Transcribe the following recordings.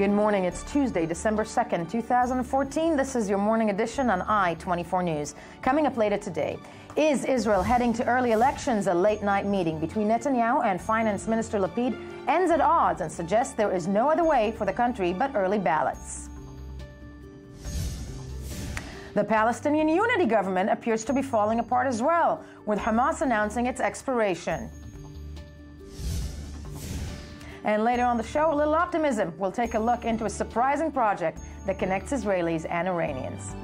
Good morning. It's Tuesday, December 2nd, 2014. This is your morning edition on I-24 News. Coming up later today, is Israel heading to early elections? A late-night meeting between Netanyahu and Finance Minister Lapid ends at odds and suggests there is no other way for the country but early ballots. The Palestinian Unity Government appears to be falling apart as well, with Hamas announcing its expiration. And later on the show, a little optimism. We'll take a look into a surprising project that connects Israelis and Iranians.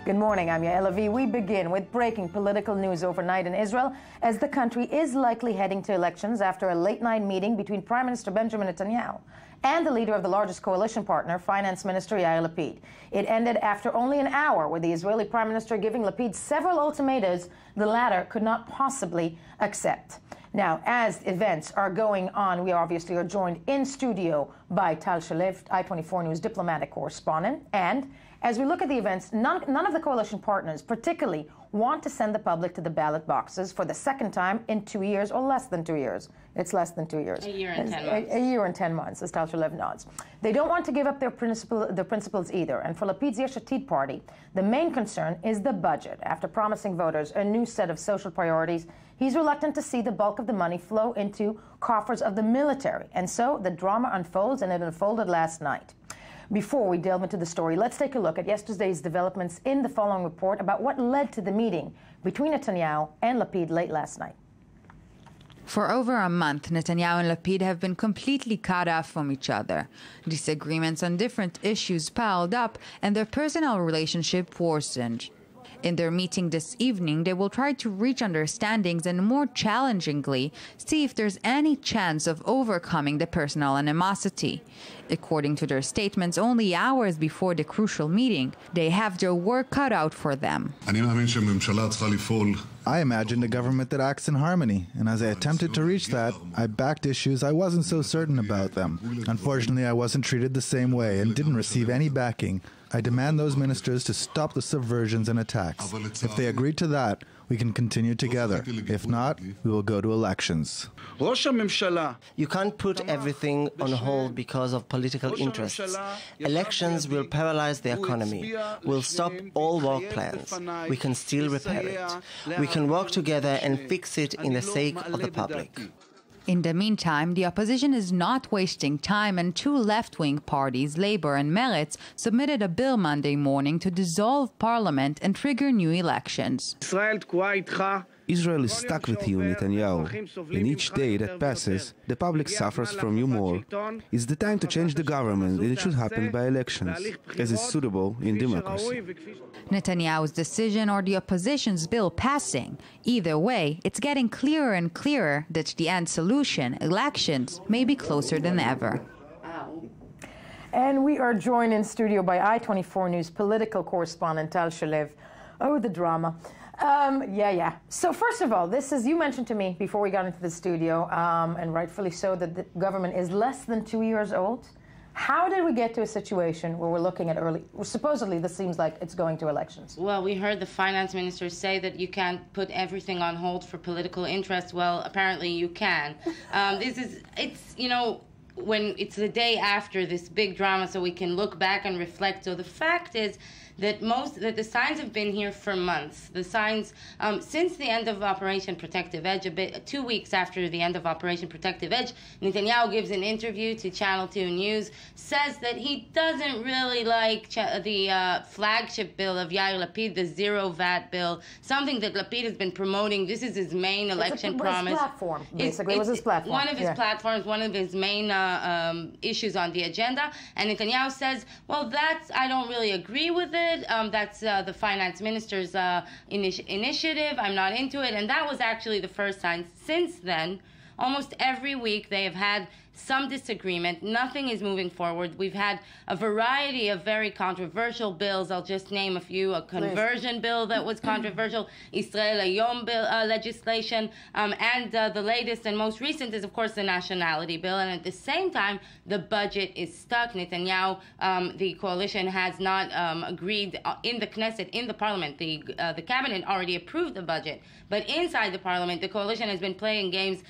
Good morning, I'm Yael Avi. We begin with breaking political news overnight in Israel, as the country is likely heading to elections after a late-night meeting between Prime Minister Benjamin Netanyahu and the leader of the largest coalition partner, Finance Minister Yair Lapid. It ended after only an hour, with the Israeli Prime Minister giving Lapid several ultimatums the latter could not possibly accept. Now, as events are going on, we obviously are joined in studio by Tal Shalev, I-24 News diplomatic correspondent. And as we look at the events, none of the coalition partners particularly want to send the public to the ballot boxes for the second time in 2 years, or less than 2 years. It's less than 2 years. A year and 10 months. A year and 10 months, as Tal Shalev nods. They don't want to give up their principles either. And for Lapid's Yesh Atid party, the main concern is the budget. After promising voters a new set of social priorities, he's reluctant to see the bulk of the money flow into coffers of the military. And so the drama unfolds, and it unfolded last night. Before we delve into the story, let's take a look at yesterday's developments in the following report about what led to the meeting between Netanyahu and Lapid late last night. For over a month, Netanyahu and Lapid have been completely cut off from each other. Disagreements on different issues piled up, and their personal relationship worsened. In their meeting this evening, they will try to reach understandings and, more challengingly, see if there's any chance of overcoming the personal animosity. According to their statements, only hours before the crucial meeting, they have their work cut out for them. I imagined a government that acts in harmony, and as I attempted to reach that, I backed issues I wasn't so certain about them. Unfortunately, I wasn't treated the same way and didn't receive any backing. I demand those ministers to stop the subversions and attacks. If they agree to that, we can continue together. If not, we will go to elections. You can't put everything on hold because of political interests. Elections will paralyze the economy, will stop all work plans. We can still repair it. We can work together and fix it in the sake of the public. In the meantime, the opposition is not wasting time, and two left-wing parties, Labour and Meretz, submitted a bill Monday morning to dissolve parliament and trigger new elections. Israel is stuck with you, Netanyahu, and each day that passes, the public suffers from you more. It's the time to change the government, and it should happen by elections, as is suitable in democracy. Netanyahu's decision or the opposition's bill passing. Either way, it's getting clearer and clearer that the end solution, elections, may be closer than ever. And we are joined in studio by I-24 News political correspondent Tal Shalev. Oh, the drama. So first of all, this is, you mentioned to me before we got into the studio, and rightfully so, that the government is less than 2 years old. How did we get to a situation where we're looking at supposedly this seems like it's going to elections? Well, we heard the finance minister say that you can't put everything on hold for political interest. Well, apparently you can. When it's the day after this big drama, so we can look back and reflect. So the fact is that the signs have been here for months. The signs since the end of Operation Protective Edge, 2 weeks after the end of Operation Protective Edge, Netanyahu gives an interview to Channel 2 News, says that he doesn't really like the flagship bill of Yair Lapid, the zero VAT bill, something that Lapid has been promoting. This is his main election promise. His platform, basically. It was his platform. One of his platforms, one of his main issues on the agenda. And Netanyahu says, well, I don't really agree with it. That's the finance minister's initiative. I'm not into it. And that was actually the first sign. Since then, almost every week they have had some disagreement. Nothing is moving forward. We've had a variety of very controversial bills. I'll just name a few. A conversion bill that was controversial, Israel Hayom bill, legislation, and the latest and most recent is, of course, the nationality bill. And at the same time, the budget is stuck. Netanyahu, the coalition has not agreed in the Knesset, in the parliament. The cabinet already approved the budget. But inside the parliament, the coalition has been playing games,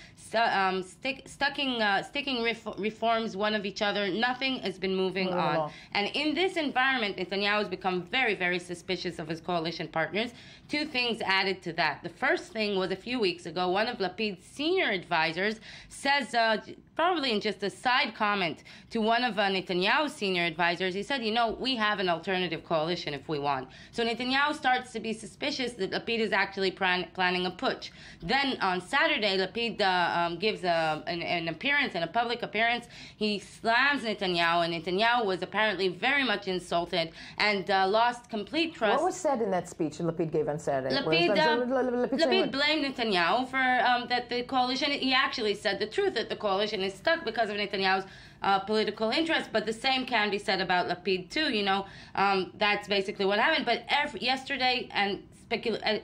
sticking making reforms one of each other. Nothing has been moving on. And in this environment, Netanyahu has become very, very suspicious of his coalition partners. Two things added to that. The first thing was a few weeks ago, one of Lapid's senior advisors says, probably in just a side comment to one of Netanyahu's senior advisors, he said, we have an alternative coalition if we want. So Netanyahu starts to be suspicious that Lapid is actually planning a putsch. Then on Saturday, Lapid gives an appearance, and a public appearance. He slams Netanyahu, and Netanyahu was apparently very much insulted and lost complete trust. What was said in that speech Lapid gave on Saturday? Lapid blamed Netanyahu for that the coalition, he actually said the truth, that the coalition is stuck because of Netanyahu's political interest, but the same can be said about Lapid too. That's basically what happened. But yesterday, and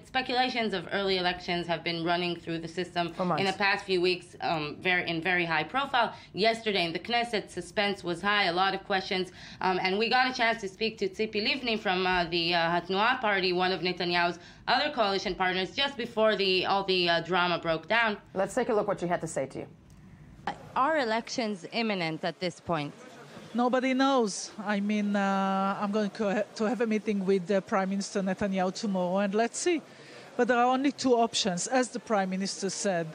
speculations of early elections have been running through the system in the past few weeks, in very high profile. Yesterday in the Knesset, suspense was high, a lot of questions, and we got a chance to speak to Tzipi Livni from the Hatnuah party, one of Netanyahu's other coalition partners, just before all the drama broke down. Let's take a look what she had to say to you. Are elections imminent at this point? Nobody knows. I mean, I'm going to have a meeting with Prime Minister Netanyahu tomorrow, and let's see. But there are only two options, as the Prime Minister said.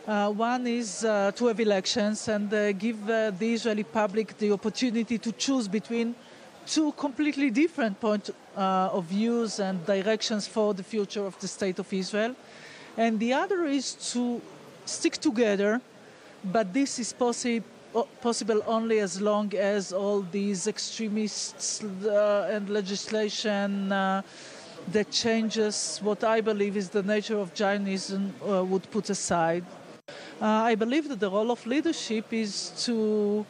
One is to have elections and give the Israeli public the opportunity to choose between two completely different points of views and directions for the future of the State of Israel. And the other is to stick together, but this is possible only as long as all these extremists and legislation that changes what I believe is the nature of Zionism would put aside. I believe that the role of leadership is to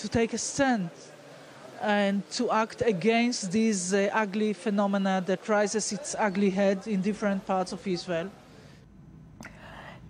take a stand and to act against this ugly phenomena that raises its ugly head in different parts of Israel.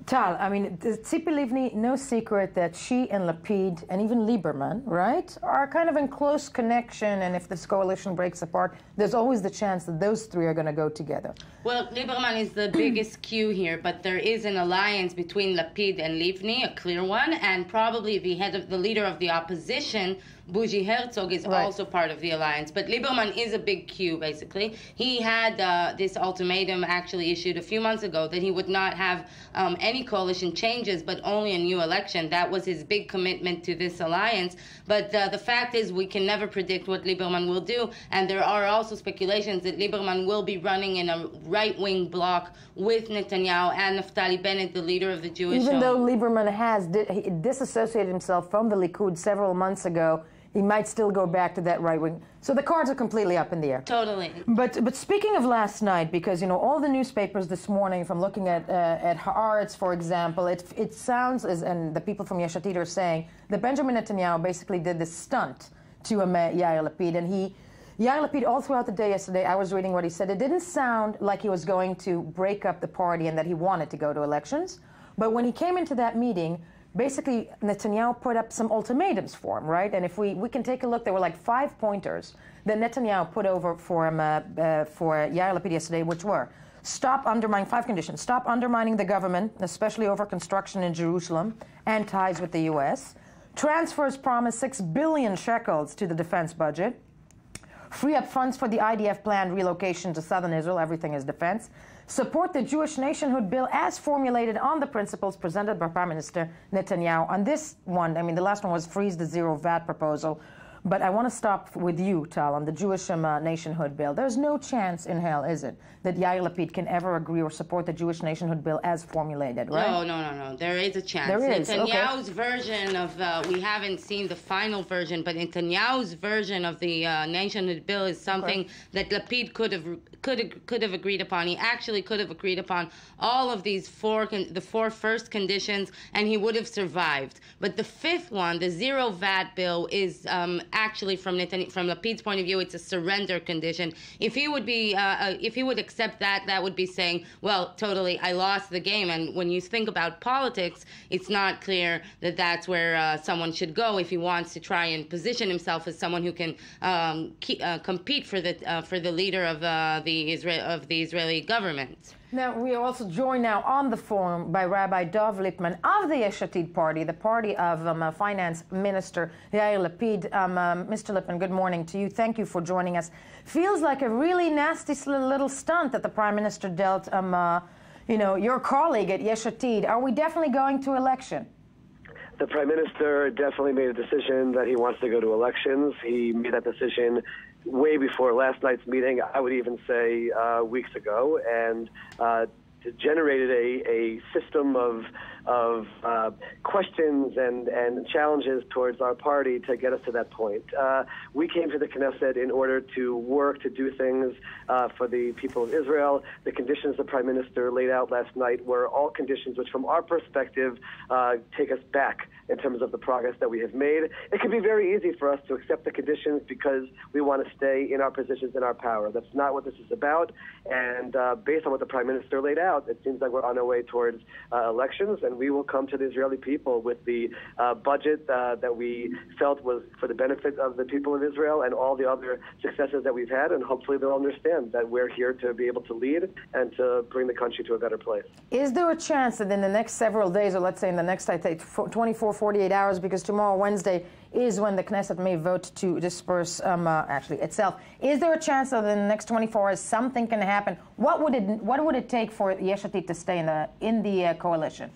Tal, I mean, Tzipi Livni, no secret that she and Lapid and even Lieberman, right, are kind of in close connection, and if this coalition breaks apart, there's always the chance that those three are going to go together. Well, Lieberman is the biggest cue here, but there is an alliance between Lapid and Livni, a clear one, and probably the leader of the opposition, Bougie Herzog, is also part of the alliance. But Lieberman is a big cue, basically. He had this ultimatum actually issued a few months ago that he would not have any coalition changes, but only a new election. That was his big commitment to this alliance. But the fact is we can never predict what Lieberman will do, and there are also speculations that Lieberman will be running in a right-wing bloc with Netanyahu and Naftali Bennett, the leader of the Jewish... Even though Lieberman has disassociated himself from the Likud several months ago, he might still go back to that right wing. So the cards are completely up in the air. Totally. But speaking of last night, because all the newspapers this morning, from looking at Haaretz, for example, it sounds as, and the people from Yesh Atid are saying, that Benjamin Netanyahu basically did this stunt to Yair Lapid, and Yair Lapid, all throughout the day yesterday, I was reading what he said. It didn't sound like he was going to break up the party and that he wanted to go to elections. But when he came into that meeting, basically, Netanyahu put up some ultimatums for him, right? And if we can take a look, there were like 5 pointers that Netanyahu put over for him, for Yair Lapid yesterday, which were: stop undermining, 5 conditions, stop undermining the government, especially over construction in Jerusalem and ties with the U.S., transfers promise 6 billion shekels to the defense budget, free up funds for the IDF planned relocation to southern Israel, everything is defense, support the Jewish nationhood bill as formulated on the principles presented by Prime Minister Netanyahu. On this one, I mean, the last one was freeze the zero VAT proposal. But I want to stop with you, Tal, on the Jewish nationhood bill. There's no chance in hell, is it, that Yair Lapid can ever agree or support the Jewish nationhood bill as formulated, right? No. There is a chance. There is, Netanyahu's version of, we haven't seen the final version, but Netanyahu's version of the nationhood bill is something that Lapid could have agreed upon. He actually could have agreed upon all of these the 4 first conditions, and he would have survived. But the 5th one, the zero VAT bill, is actually from Lapid's point of view, it's a surrender condition. If he would accept that, that would be saying, well, totally, I lost the game. And when you think about politics, it's not clear that that's where someone should go if he wants to try and position himself as someone who can compete for the leader of the Israeli government. Now, we are also joined now on the phone by Rabbi Dov Lipman of the Yesh Atid party, the party of Finance Minister Yair Lapid. Mr. Lipman, good morning to you. Thank you for joining us. Feels like a really nasty little stunt that the Prime Minister dealt, your colleague at Yesh Atid. Are we definitely going to election? The Prime Minister definitely made a decision that he wants to go to elections. He made that decision way before last night's meeting, I would even say weeks ago, and generated a system of questions and challenges towards our party to get us to that point. We came to the Knesset in order to work to do things for the people of Israel. The conditions the Prime Minister laid out last night were all conditions which, from our perspective, take us back in terms of the progress that we have made. It can be very easy for us to accept the conditions because we want to stay in our positions and our power. That's not what this is about. And based on what the Prime Minister laid out, it seems like we're on our way towards elections, and we will come to the Israeli people with the budget that we felt was for the benefit of the people of Israel and all the other successes that we've had, and hopefully they'll understand that we're here to be able to lead and to bring the country to a better place. Is there a chance that in the next several days, or let's say in the next 48 hours, because tomorrow, Wednesday, is when the Knesset may vote to disperse itself. Is there a chance that in the next 24 hours something can happen? What would it take for Yesh Atid to stay in the coalition?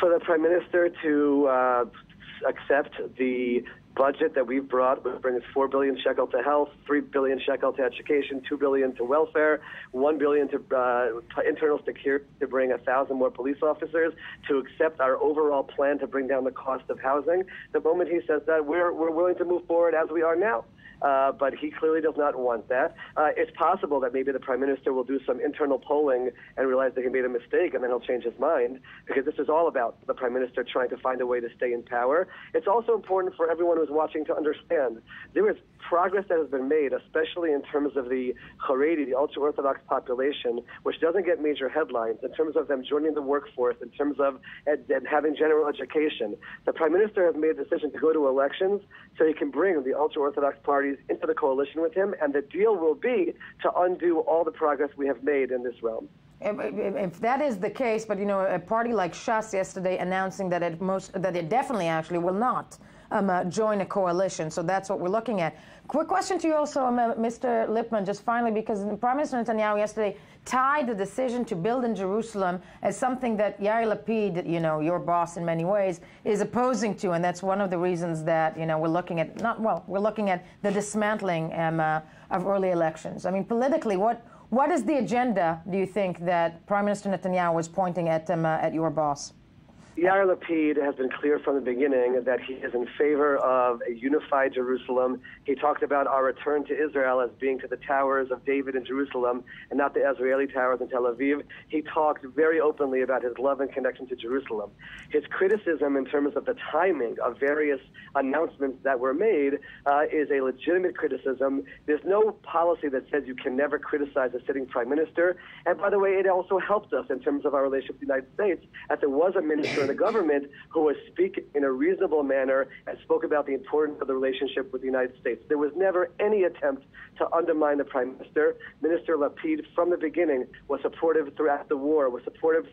For the Prime Minister to accept the budget that we've brought, which brings 4 billion shekel to health, 3 billion shekel to education, 2 billion to welfare, 1 billion to internal security, to bring 1,000 more police officers, to accept our overall plan to bring down the cost of housing. The moment he says that, we're willing to move forward as we are now. But he clearly does not want that. It's possible that maybe the Prime Minister will do some internal polling and realize that he made a mistake, and then he'll change his mind, because this is all about the Prime Minister trying to find a way to stay in power. It's also important for everyone who's watching to understand there is progress that has been made, especially in terms of the Haredi, the ultra-Orthodox population, which doesn't get major headlines, in terms of them joining the workforce, in terms of having general education. The Prime Minister has made a decision to go to elections so he can bring the ultra-Orthodox parties into the coalition with him, and the deal will be to undo all the progress we have made in this realm. If that is the case, but a party like Shas yesterday announcing that it definitely actually will not join a coalition, so that's what we're looking at. Quick question to you also, Mr. Lipman, just finally, because Prime Minister Netanyahu yesterday tied the decision to build in Jerusalem as something that Yair Lapid, your boss in many ways, is opposing to, and that's one of the reasons that we're looking at the dismantling of early elections. I mean, politically, what is the agenda, do you think, that Prime Minister Netanyahu was pointing at your boss? Yair Lapid has been clear from the beginning that he is in favor of a unified Jerusalem. He talked about our return to Israel as being to the towers of David in Jerusalem and not the Israeli towers in Tel Aviv. He talked very openly about his love and connection to Jerusalem. His criticism in terms of the timing of various announcements that were made is a legitimate criticism. There's no policy that says you can never criticize a sitting prime minister. And by the way, it also helped us in terms of our relationship with the United States, as there was a minister in the government who was speaking in a reasonable manner and spoke about the importance of the relationship with the United States. There was never any attempt to undermine the Prime Minister. Minister Lapid, from the beginning, was supportive throughout the war, was supportive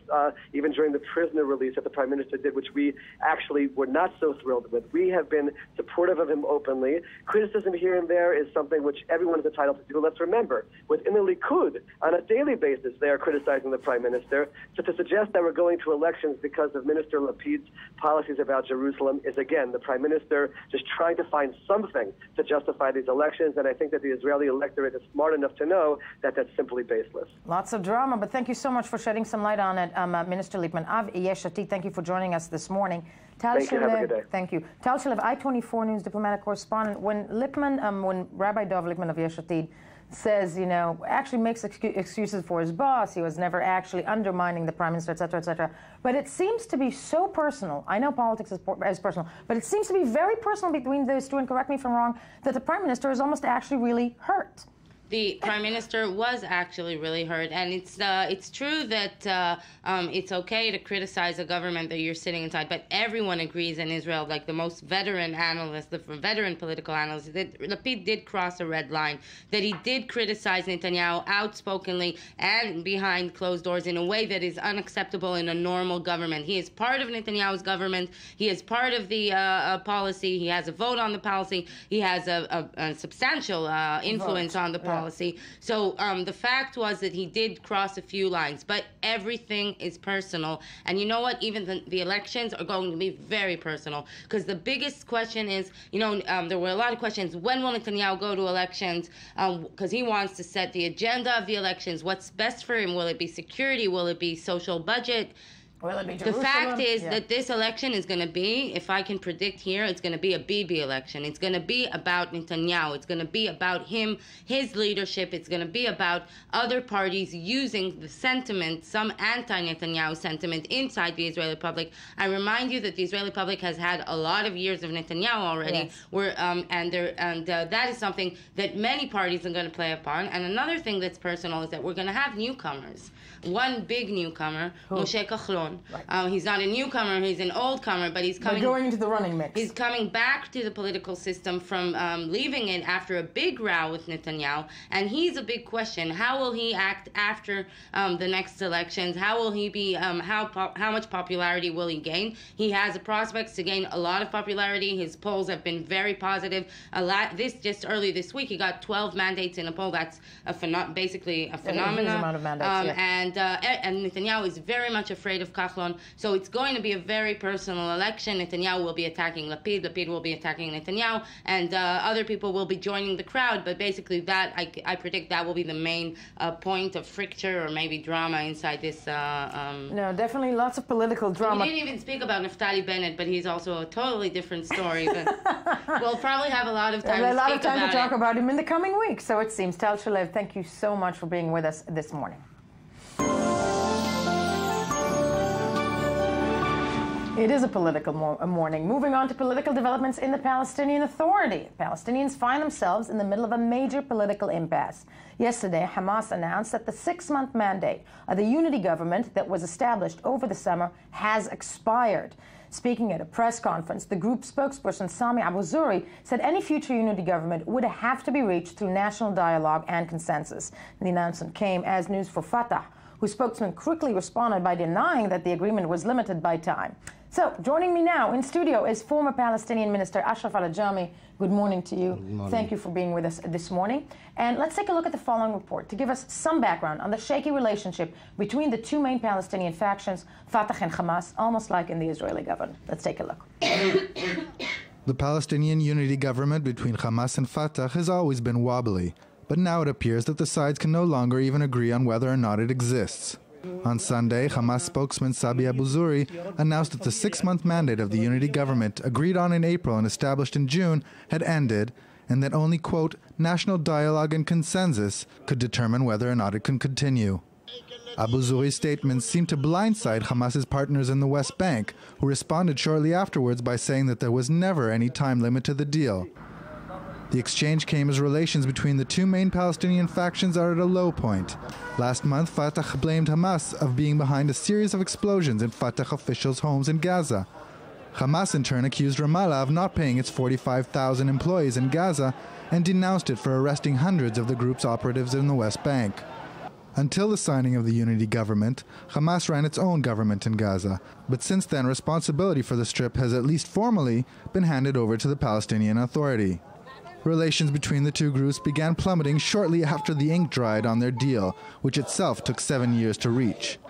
even during the prisoner release that the Prime Minister did, which we actually were not so thrilled with. We have been supportive of him openly. Criticism here and there is something which everyone is entitled to do. Let's remember, within the Likud, on a daily basis, they are criticizing the Prime Minister. So to suggest that we're going to elections because of Minister Lapid's policies about Jerusalem is, again, the Prime Minister just trying to find something to justify these elections, and I think that the Israeli electorate is smart enough to know that that's simply baseless. Lots of drama, but thank you so much for shedding some light on it, Minister Lipman of Yesh Atid. Thank you for joining us this morning. Thank you. Have a good day. Thank you. Tal Shalev, I-24 News diplomatic correspondent. When Rabbi Dov Lipman of Yesh Atid says, actually makes excuses for his boss, he was never actually undermining the Prime Minister, et cetera, but it seems to be so personal. I know politics is personal, but it seems to be very personal between those two, and correct me if I'm wrong, that the Prime Minister is almost actually really hurt. The Prime Minister was actually really hurt, and it's true that it's okay to criticize a government that you're sitting inside, but everyone agrees in Israel, like the most veteran analysts, the veteran political analysts, that Lapid did cross a red line, that he did criticize Netanyahu outspokenly and behind closed doors in a way that is unacceptable in a normal government. He is part of Netanyahu's government. He is part of the policy. He has a vote on the policy. He has a substantial influence on the policy. So the fact was that he did cross a few lines, but everything is personal. And you know what? Even the elections are going to be very personal, because the biggest question is, there were a lot of questions. When will Netanyahu go to elections? Because he wants to set the agenda of the elections. What's best for him? Will it be security? Will it be social budget? The fact is that this election is going to be, if I can predict here, it's going to be a Bibi election. It's going to be about Netanyahu. It's going to be about him, his leadership. It's going to be about other parties using the sentiment, some anti-Netanyahu sentiment inside the Israeli public. I remind you that the Israeli public has had a lot of years of Netanyahu already, that is something that many parties are going to play upon. And another thing that's personal is that we're going to have newcomers. One big newcomer, Moshe Kahlon. Right. He's not a newcomer, he's an old comer, but he's coming... But going into the running mix. He's coming back to the political system from leaving it after a big row with Netanyahu, and he's a big question. How will he act after the next elections? How will he be... how much popularity will he gain? He has the prospects to gain a lot of popularity. His polls have been very positive. Just early this week, he got 12 mandates in a poll. That's basically a phenomenon. A huge amount of mandates, and Netanyahu is very much afraid of Kahlon. So it's going to be a very personal election. Netanyahu will be attacking Lapid. Lapid will be attacking Netanyahu. And other people will be joining the crowd. But basically that, I predict that will be the main point of fracture or maybe drama inside this. No, definitely lots of political drama. We didn't even speak about Naftali Bennett, but he's also a totally different story. But we'll probably have a lot of time to talk about him in the coming weeks, so it seems. Tal Shalev, thank you so much for being with us this morning. It is a political morning. Moving on to political developments in the Palestinian Authority. Palestinians find themselves in the middle of a major political impasse. Yesterday, Hamas announced that the 6-month mandate of the unity government that was established over the summer has expired. Speaking at a press conference, the group spokesperson Sami Abu Zuhri said any future unity government would have to be reached through national dialogue and consensus. The announcement came as news for Fatah, whose spokesman quickly responded by denying that the agreement was limited by time. So, joining me now in studio is former Palestinian Minister Ashraf al-Ajami. Good morning to you. Good morning. Thank you for being with us this morning. And let's take a look at the following report to give us some background on the shaky relationship between the two main Palestinian factions, Fatah and Hamas, almost like in the Israeli government. Let's take a look. The Palestinian unity government between Hamas and Fatah has always been wobbly, but now it appears that the sides can no longer even agree on whether or not it exists. On Sunday, Hamas spokesman Sami Abu Zuhri announced that the 6-month mandate of the unity government, agreed on in April and established in June, had ended, and that only, quote, national dialogue and consensus could determine whether or not it can continue. Abu Zuhri's statements seemed to blindside Hamas's partners in the West Bank, who responded shortly afterwards by saying that there was never any time limit to the deal. The exchange came as relations between the two main Palestinian factions are at a low point. Last month, Fatah blamed Hamas of being behind a series of explosions in Fatah officials' homes in Gaza. Hamas in turn accused Ramallah of not paying its 45,000 employees in Gaza and denounced it for arresting hundreds of the group's operatives in the West Bank. Until the signing of the unity government, Hamas ran its own government in Gaza, but since then responsibility for the strip has at least formally been handed over to the Palestinian Authority. Relations between the two groups began plummeting shortly after the ink dried on their deal, which itself took 7 years to reach.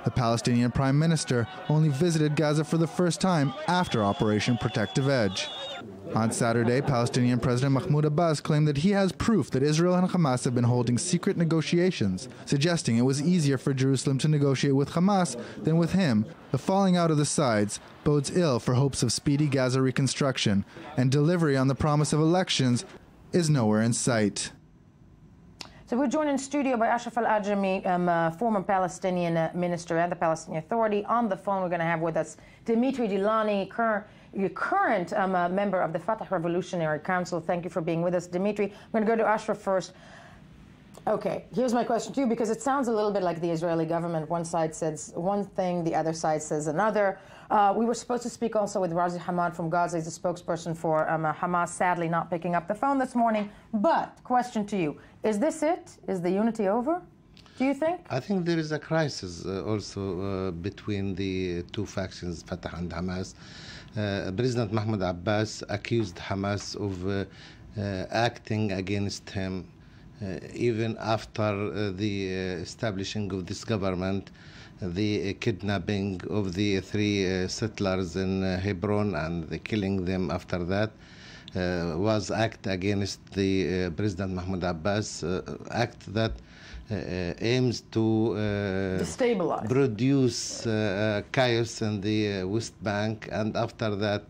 The Palestinian Prime Minister only visited Gaza for the first time after Operation Protective Edge. On Saturday, Palestinian President Mahmoud Abbas claimed that he has proof that Israel and Hamas have been holding secret negotiations, suggesting it was easier for Jerusalem to negotiate with Hamas than with him. The falling out of the sides bodes ill for hopes of speedy Gaza reconstruction, and delivery on the promise of elections is nowhere in sight. So we're joined in studio by Ashraf al-Ajami, former Palestinian minister at the Palestinian Authority. On the phone, we're going to have with us Dimitri Dilani, current member of the Fatah Revolutionary Council. Thank you for being with us, Dimitri. I'm going to go to Ashraf first. Okay, here's my question to you, because it sounds a little bit like the Israeli government. One side says one thing, the other side says another. We were supposed to speak also with Razi Hamad from Gaza. He's a spokesperson for Hamas, sadly not picking up the phone this morning. But, question to you, is this it? Is the unity over, do you think? I think there is a crisis also between the two factions, Fatah and Hamas. President Mahmoud Abbas accused Hamas of acting against him. Even after the establishing of this government, the kidnapping of the three settlers in Hebron and the killing them after that was act against the President Mahmoud Abbas, act that aims to destabilize, produce chaos in the West Bank, and after that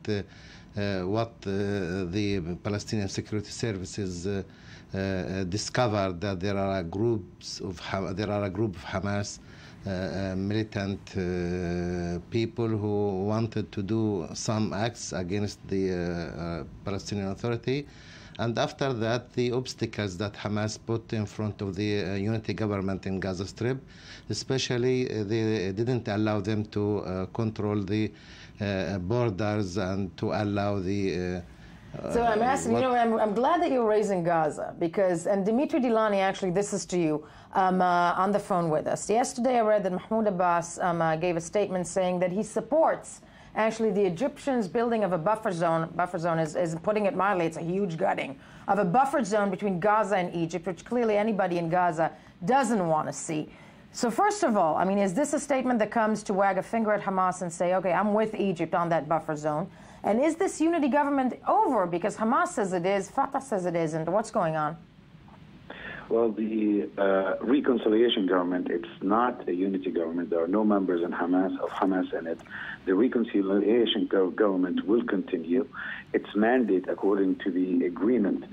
what the Palestinian security services discovered that there are a group of Hamas militant people who wanted to do some acts against the Palestinian Authority. And after that, the obstacles that Hamas put in front of the unity government in Gaza Strip, especially they didn't allow them to control the borders and to allow the so I'm asking, I'm glad that you're raising Gaza, because, and Dimitri Dilani, actually, this is to you, on the phone with us. Yesterday I read that Mahmoud Abbas gave a statement saying that he supports, actually, the Egyptians' building of a buffer zone. Buffer zone is putting it mildly, it's a huge gutting, of a buffer zone between Gaza and Egypt, which clearly anybody in Gaza doesn't want to see. So first of all, I mean, is this a statement that comes to wag a finger at Hamas and say, okay, I'm with Egypt on that buffer zone? And is this unity government over? Because Hamas says it is, Fatah says it isn't. What's going on? Well, the reconciliation government, it's not a unity government. There are no members of Hamas in it. The reconciliation government will continue. Its mandate, according to the agreement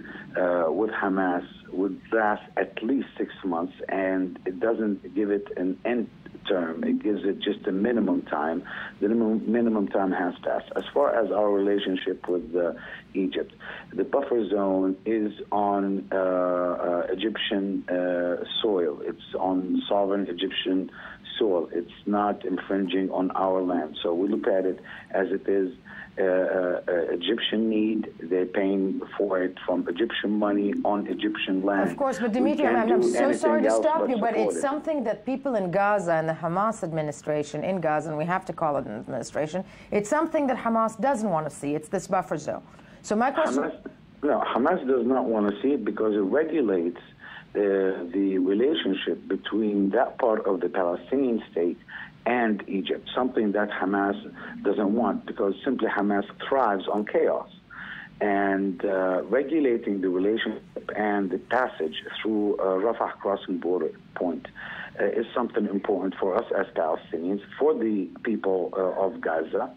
with Hamas, would last at least 6 months, and it doesn't give it an end term. It gives it just a minimum time. The minimum time has passed. As far as our relationship with Egypt, the buffer zone is on Egyptian soil. It's on sovereign Egyptian soil. It's not infringing on our land. So we look at it as it is Egyptian need. They're paying for it from Egyptian money on Egyptian land. Of course, but Dimitri, I'm so sorry to stop you, but it's something that people in Gaza and the Hamas administration in Gaza, and we have to call it an administration, it's something that Hamas doesn't want to see. It's this buffer zone. So my question... Hamas does not want to see it because it regulates the relationship between that part of the Palestinian state and Egypt, something that Hamas doesn't want, because simply Hamas thrives on chaos. And regulating the relationship and the passage through Rafah crossing border point is something important for us as Palestinians, for the people of Gaza,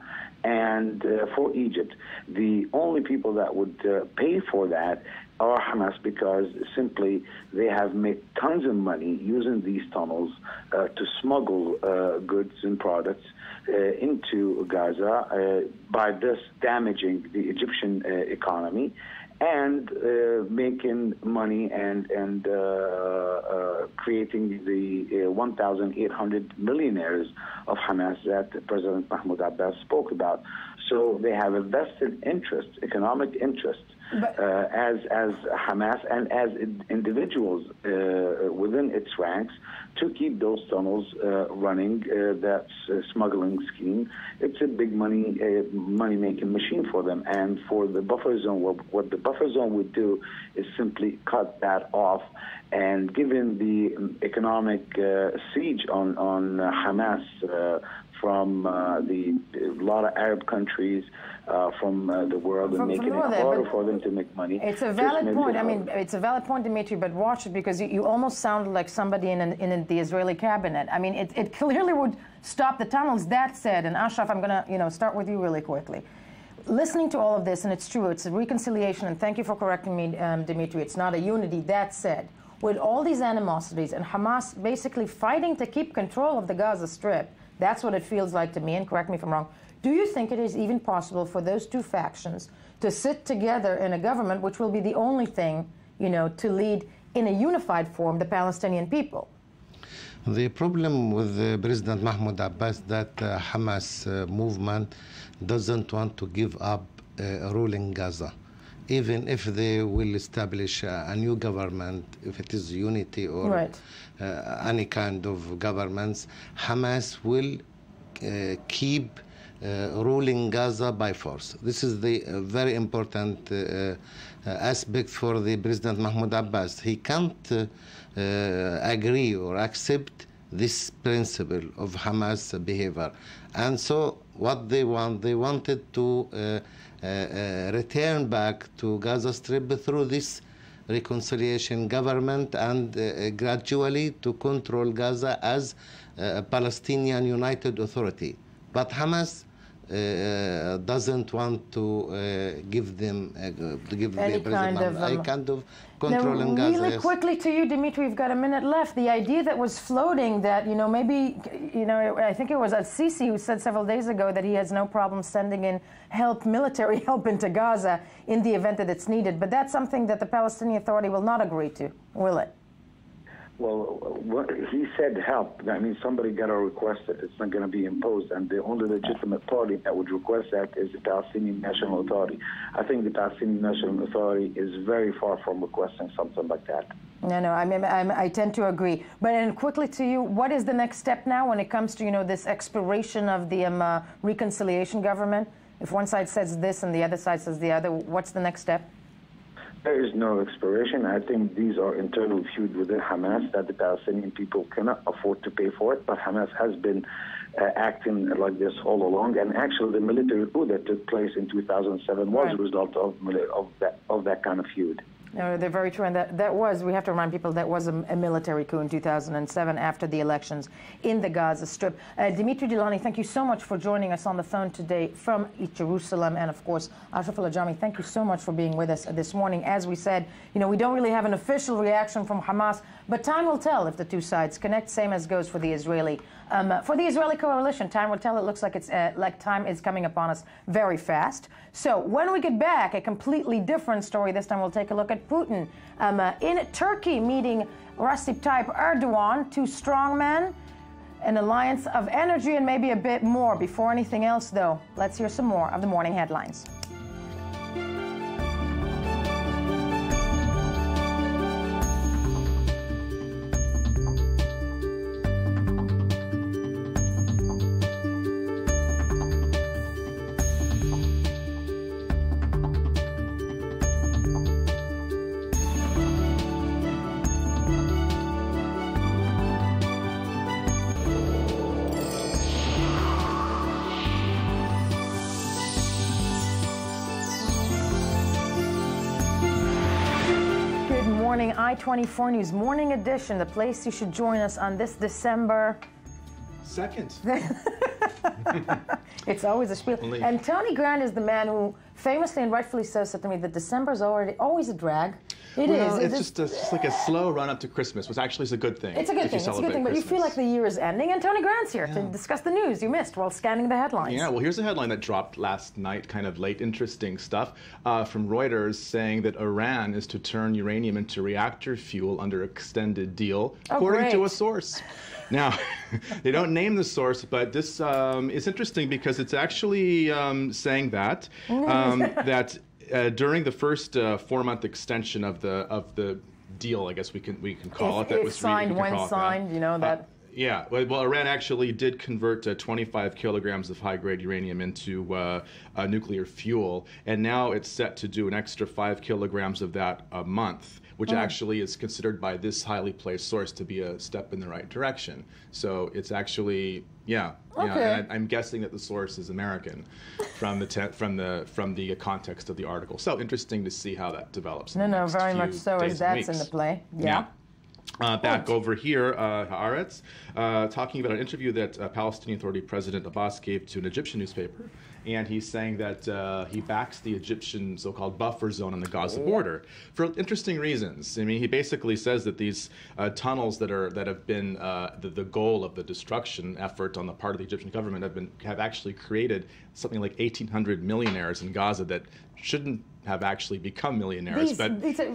and for Egypt. The only people that would pay for that are Hamas, because simply they have made tons of money using these tunnels to smuggle goods and products into Gaza, by this damaging the Egyptian economy and making money and creating the 1,800 millionaires of Hamas that President Mahmoud Abbas spoke about. So they have a vested interest, economic interest, as Hamas and as individuals within its ranks, to keep those tunnels running. That's a smuggling scheme. It's a big money-making machine for them. And for the buffer zone, what the buffer zone would do is simply cut that off. And given the economic siege on Hamas from a lot of Arab countries, from the world, and making it harder for them to make money. It's a valid point. I mean, it's a valid point, Dimitri, but watch it, because you almost sound like somebody in the Israeli cabinet. I mean, it clearly would stop the tunnels. That said, and Ashraf, I'm going to start with you really quickly. Listening to all of this, and it's true, it's a reconciliation, and thank you for correcting me, Dimitri, it's not a unity. That said, with all these animosities and Hamas basically fighting to keep control of the Gaza Strip, that's what it feels like to me, and correct me if I'm wrong. Do you think it is even possible for those two factions to sit together in a government, which will be the only thing, to lead in a unified form the Palestinian people. The problem with President Mahmoud Abbas that Hamas movement doesn't want to give up ruling Gaza. Even if they will establish a new government, if it is unity or any kind of governments, Hamas will keep ruling Gaza by force. This is the very important aspect for the President Mahmoud Abbas. He can't agree or accept this principle of Hamas behavior. And so what they wanted to return back to Gaza Strip through this reconciliation government and gradually to control Gaza as a Palestinian United Authority. But Hamas doesn't want to give them the President kind of control in Gaza. Really quickly to you, Dimitri, we've got a minute left. The idea that was floating that, maybe, I think it was Al-Sisi who said several days ago that he has no problem sending in help, military help into Gaza in the event that it's needed. But that's something that the Palestinian Authority will not agree to, will it? Well, he said help. That means somebody got to request it. It's not going to be imposed. And the only legitimate party that would request that is the Palestinian National Authority. I think the Palestinian National Authority is very far from requesting something like that. No, I tend to agree. But and quickly to you, what is the next step now when it comes to, this expiration of the reconciliation government? If one side says this and the other side says the other, what's the next step? There is no expiration. I think these are internal feuds within Hamas that the Palestinian people cannot afford to pay for it. But Hamas has been acting like this all along. And actually, the military coup that took place in 2007 was a result of that kind of feud. No, they're very true, and that was, we have to remind people, that was a military coup in 2007 after the elections in the Gaza Strip. Dimitri Gilani, thank you so much for joining us on the phone today from Jerusalem, and of course, Ashraf Al-Ajami, thank you so much for being with us this morning. As we said, we don't really have an official reaction from Hamas, but time will tell if the two sides connect, same as goes for the Israeli coalition. Time will tell. It looks like it's like time is coming upon us very fast. So when we get back, a completely different story. This time we'll take a look at Putin in Turkey meeting Recep Tayyip Erdogan, two strongmen, an alliance of energy, and maybe a bit more. Before anything else, though, let's hear some more of the morning headlines. I-24 News Morning Edition, the place you should join us on this December 2nd. It's always a spiel. And Tony Grant is the man who famously and rightfully so said to me that December is always a drag. It's just like a slow run up to Christmas, which actually is a good thing. It's a good thing. It's a good thing, but you feel like the year is ending. And Tony Grant's here to discuss the news you missed while scanning the headlines. Yeah, well, here's a headline that dropped last night, kind of late. Interesting stuff from Reuters saying that Iran is to turn uranium into reactor fuel under extended deal, according to a source. Now, they don't name the source, but this is interesting because it's actually saying that during the first 4-month extension of the deal, I guess we can call it. That was signed when signed, that. Yeah, well, Iran actually did convert 25 kilograms of high-grade uranium into nuclear fuel, and now it's set to do an extra 5 kilograms of that a month, which actually is considered by this highly placed source to be a step in the right direction. So it's actually, and I'm guessing that the source is American from the context of the article. So interesting to see how that develops. No, very much so, as that's in the play. Yeah. Back over here, Haaretz, talking about an interview that Palestinian Authority President Abbas gave to an Egyptian newspaper. And he's saying that he backs the Egyptian so-called buffer zone on the Gaza border for interesting reasons. I mean, he basically says that these tunnels that have been the goal of the destruction effort on the part of the Egyptian government have actually created something like 1,800 millionaires in Gaza that shouldn't have actually become millionaires,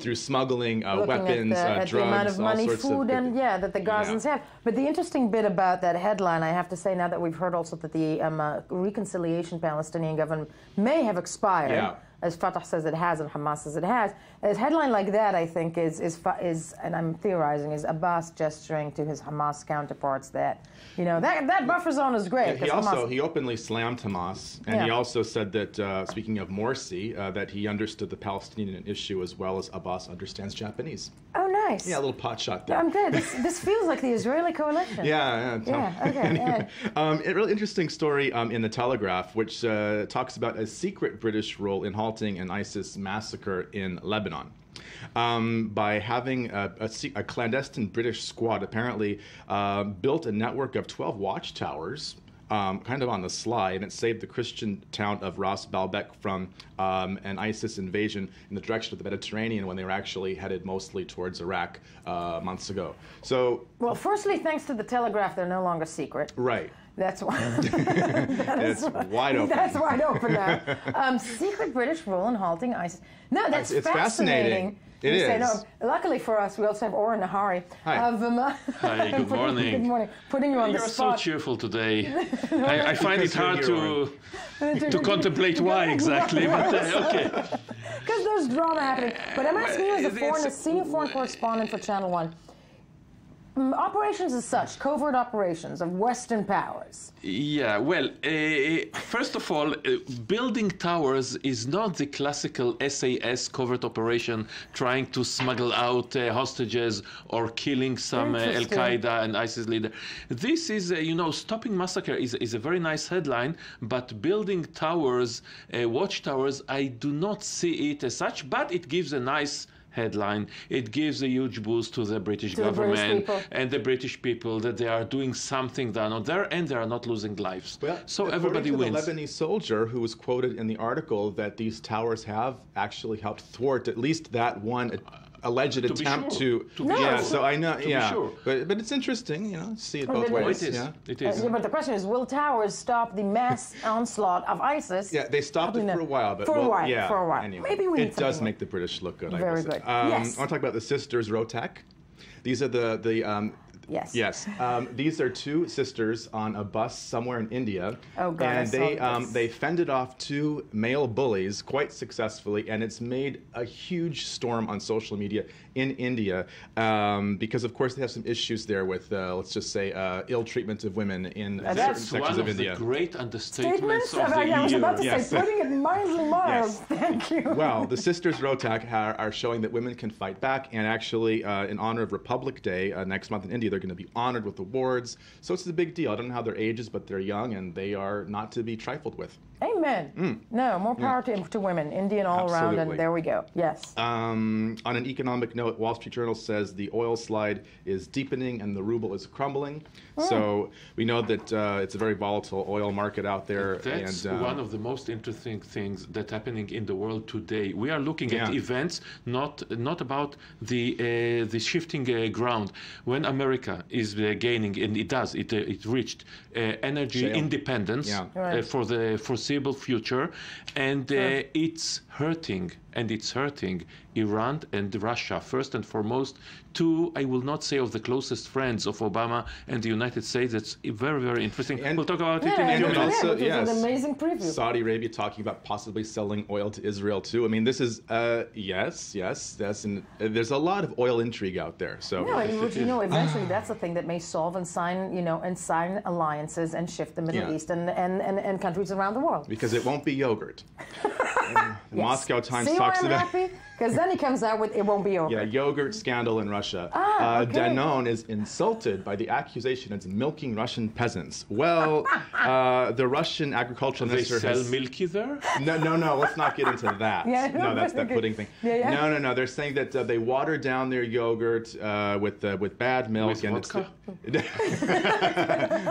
through smuggling weapons, at drugs, the amount of money, all sorts food, of that the Gazans have. But the interesting bit about that headline, I have to say, now that we've heard also that the reconciliation Palestinian government may have expired, as Fatah says it has and Hamas says it has. A headline like that, I think, is and I'm theorizing, is Abbas gesturing to his Hamas counterparts that, that buffer zone is great. Yeah, he openly slammed Hamas, and he also said that, speaking of Morsi, that he understood the Palestinian issue as well as Abbas understands Japanese. Oh, nice. Yeah, a little pot shot there. I'm good. This feels like the Israeli coalition. Yeah. Okay. Anyway, a really interesting story in the Telegraph, which talks about a secret British role in halting an ISIS massacre in Lebanon. By having a clandestine British squad apparently built a network of 12 watchtowers kind of on the sly, and it saved the Christian town of Ras Baalbek from an ISIS invasion in the direction of the Mediterranean when they were actually headed mostly towards Iraq months ago. So, well, firstly, thanks to the Telegraph, they're no longer secret. Right. That's why. It's wide open. That's wide open now. Secret British role in halting ISIS. No, that's it's fascinating. It is. No, luckily for us, we also have Oren Nahari. Hi. Hi, good morning. Good morning. Putting you on the spot. You're so cheerful today. I find it hard to contemplate why exactly, but okay. Because there's drama happening. But I'm asking you as a senior foreign correspondent for Channel 1, operations as such, covert operations of Western powers. Yeah, well, first of all, building towers is not the classical SAS covert operation trying to smuggle out hostages or killing some Al-Qaeda and ISIS leader. This is, stopping massacre is a very nice headline, but building towers, watchtowers, I do not see it as such, but it gives a nice headline. It gives a huge boost to the British government and the British people that they are doing something that are not there and they are not losing lives. Well, so everybody wins. The Lebanese soldier who was quoted in the article that these towers have actually helped thwart at least that one alleged attempt to so I know, but it's interesting, see it both ways. It is. But the question is, will towers stop the mass onslaught of ISIS? Yeah, they stopped it for a while, but for a while. Anyway, maybe it does make the British look good. Very good. I want to talk about the sisters Rotak. These are the Yes. These are two sisters on a bus somewhere in India. Oh, God, and they fended off two male bullies quite successfully, and it's made a huge storm on social media in India because, of course, they have some issues there with, let's just say, ill treatment of women in certain sections of India. That's one of the great understatements of the year. I was about to say, putting it mildly mild. Yes. Thank you. Well, the sisters Rotak are showing that women can fight back, and actually, in honor of Republic Day next month in India, they're going to be honored with awards. So it's a big deal. I don't know how their age is, but they're young, and they are not to be trifled with. Amen. No, more power to women, Indian all around, and there we go. Yes. On an economic note, Wall Street Journal says the oil slide is deepening and the ruble is crumbling. So we know that it's a very volatile oil market out there. That's one of the most interesting things that's happening in the world today. We are looking at events, not about the shifting ground. When America is gaining, and it reached energy independence for the foreseeable future, and it's hurting Iran and Russia, first and foremost, two, I will not say of the closest friends of Obama and the United States. That's very, very interesting. And we'll talk about it in a minute. Also, an amazing preview. Saudi Arabia talking about possibly selling oil to Israel, too. I mean, this is, there's a lot of oil intrigue out there. So eventually that's the thing that may solve and sign alliances and shift the Middle East and countries around the world. Because it won't be yogurt. The Moscow Times talks about... Because then he comes out with, it won't be yogurt. Yeah, yogurt scandal in Russia. Danone is insulted by the accusation it's milking Russian peasants. Well, the Russian agricultural minister They sell milky there? No, let's not get into that. No, that's that pudding thing. No, they're saying that they water down their yogurt with bad milk. With vodka?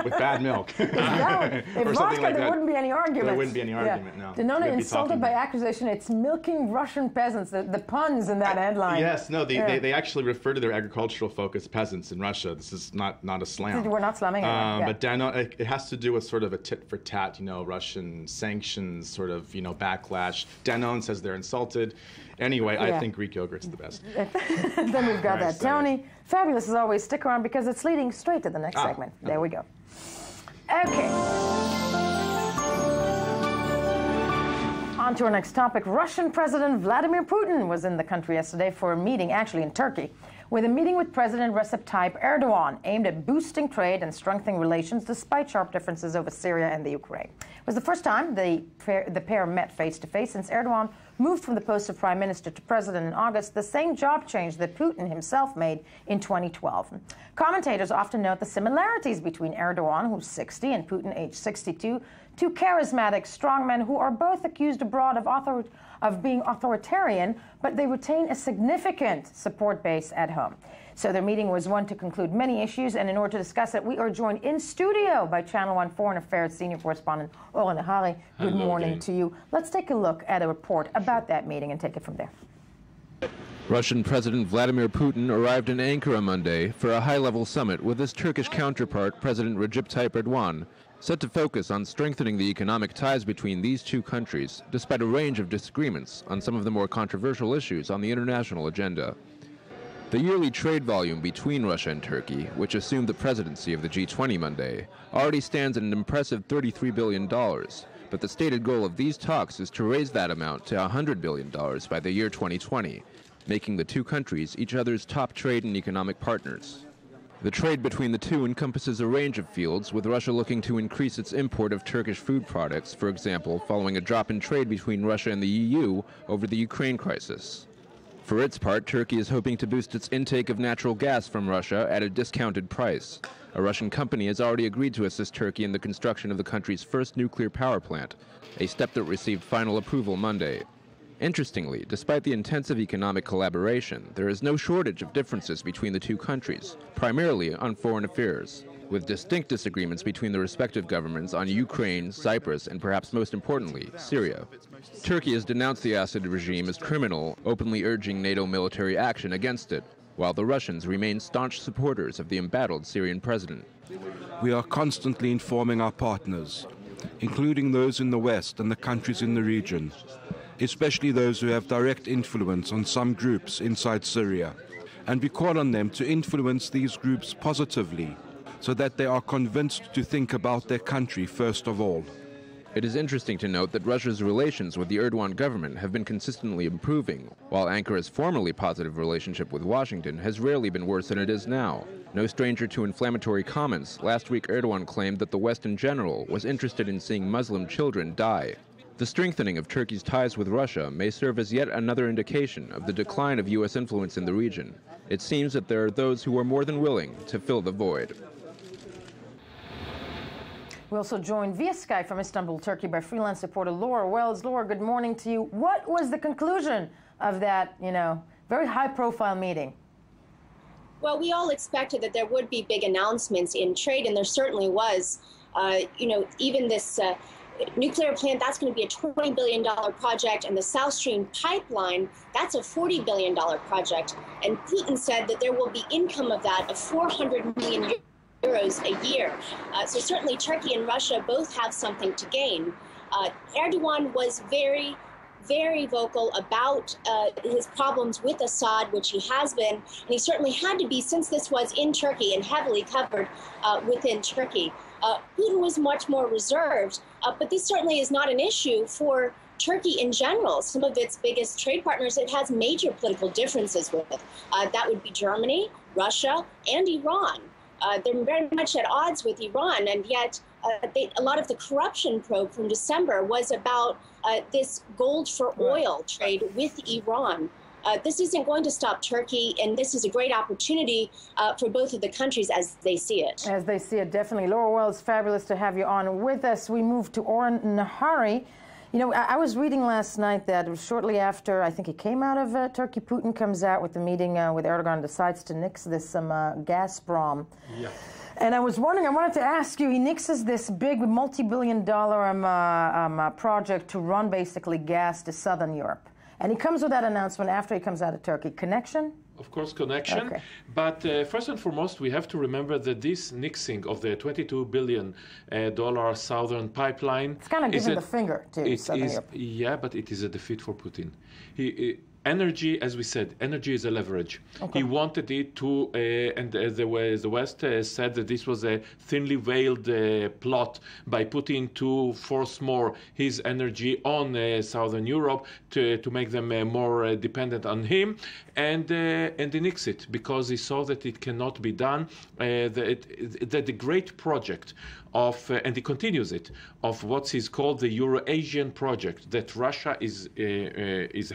With bad milk. If vodka, there wouldn't be any argument. There wouldn't be any argument, no. Danone insulted by accusation it's milking Russian peasants. the puns in that headline. Yes, no, they actually refer to their agricultural focused peasants in Russia. This is not a slam. We're not slamming it. But Danone, it has to do with sort of a tit for tat, Russian sanctions, sort of, backlash. Danone says they're insulted. Anyway, I think Greek yogurt's the best. Then we've got that. Tony, fabulous as always. Stick around because it's leading straight to the next segment. There we go. Okay. On to our next topic. Russian President Vladimir Putin was in the country yesterday for a meeting, actually in Turkey, with a meeting with President Recep Tayyip Erdogan aimed at boosting trade and strengthening relations despite sharp differences over Syria and the Ukraine. It was the first time the pair met face-to-face since Erdogan moved from the post of prime minister to president in August, the same job change that Putin himself made in 2012. Commentators often note the similarities between Erdogan, who's 60, and Putin, age 62, two charismatic strongmen who are both accused abroad of being authoritarian, but they retain a significant support base at home. So their meeting was one to conclude many issues, and in order to discuss it, we are joined in studio by Channel 1 Foreign Affairs senior correspondent Oren Nahari. Good morning to you. Let's take a look at a report about that meeting and take it from there. Russian President Vladimir Putin arrived in Ankara Monday for a high-level summit with his Turkish counterpart, President Recep Tayyip Erdogan, set to focus on strengthening the economic ties between these two countries, despite a range of disagreements on some of the more controversial issues on the international agenda. The yearly trade volume between Russia and Turkey, which assumed the presidency of the G20 Monday, already stands at an impressive $33 billion, but the stated goal of these talks is to raise that amount to $100 billion by the year 2020, making the two countries each other's top trade and economic partners. The trade between the two encompasses a range of fields, with Russia looking to increase its import of Turkish food products, for example, following a drop in trade between Russia and the EU over the Ukraine crisis. For its part, Turkey is hoping to boost its intake of natural gas from Russia at a discounted price. A Russian company has already agreed to assist Turkey in the construction of the country's first nuclear power plant, a step that received final approval Monday. Interestingly, despite the intensive economic collaboration, there is no shortage of differences between the two countries, primarily on foreign affairs, with distinct disagreements between the respective governments on Ukraine, Cyprus, and perhaps most importantly, Syria. Turkey has denounced the Assad regime as criminal, openly urging NATO military action against it, while the Russians remain staunch supporters of the embattled Syrian president. We are constantly informing our partners, including those in the West and the countries in the region, especially those who have direct influence on some groups inside Syria, and we call on them to influence these groups positively, so that they are convinced to think about their country first of all. It is interesting to note that Russia's relations with the Erdogan government have been consistently improving, while Ankara's formerly positive relationship with Washington has rarely been worse than it is now. No stranger to inflammatory comments, last week Erdogan claimed that the West in general was interested in seeing Muslim children die. The strengthening of Turkey's ties with Russia may serve as yet another indication of the decline of U.S. influence in the region. It seems that there are those who are more than willing to fill the void. We're also joined via Skype from Istanbul, Turkey, by freelance reporter Laura Wells. Laura, good morning to you. What was the conclusion of that, very high-profile meeting? Well, we all expected that there would be big announcements in trade, and there certainly was. Even this nuclear plant, that's going to be a $20 billion project, and the South Stream pipeline, that's a $40 billion project. And Putin said that there will be income of that of 400 million euros a year. So certainly Turkey and Russia both have something to gain. Erdogan was very, very vocal about his problems with Assad, which he has been, and he certainly had to be since this was in Turkey and heavily covered within Turkey. Putin was much more reserved, but this certainly is not an issue for Turkey in general. Some of its biggest trade partners it has major political differences with. That would be Germany, Russia, and Iran. They're very much at odds with Iran, and yet a lot of the corruption probe from December was about this gold for oil trade with Iran. This isn't going to stop Turkey, and this is a great opportunity for both of the countries as they see it. As they see it, definitely. Laura Wells, fabulous to have you on with us. We move to Oren Nahari. I was reading last night that shortly after, I think he came out of Turkey, Putin comes out with the meeting with Erdogan, decides to nix this Gazprom. Yeah. And I was wondering, I wanted to ask you, he nixes this big multi-billion-dollar project to run basically gas to southern Europe. And he comes with that announcement after he comes out of Turkey. Connection? Of course, connection. Okay. But first and foremost, we have to remember that this nixing of the $22 billion southern pipeline... It's kind of giving the finger to Southern Europe. Yeah, but it is a defeat for Putin. Energy, as we said, energy is a leverage. Okay. He wanted it to, and the West said that this was a thinly veiled plot by Putin to force more his energy on Southern Europe to make them more dependent on him, and they nix it because he saw that it cannot be done. That the great project of, and he continues it, of what is called the Euro-Asian project, that Russia is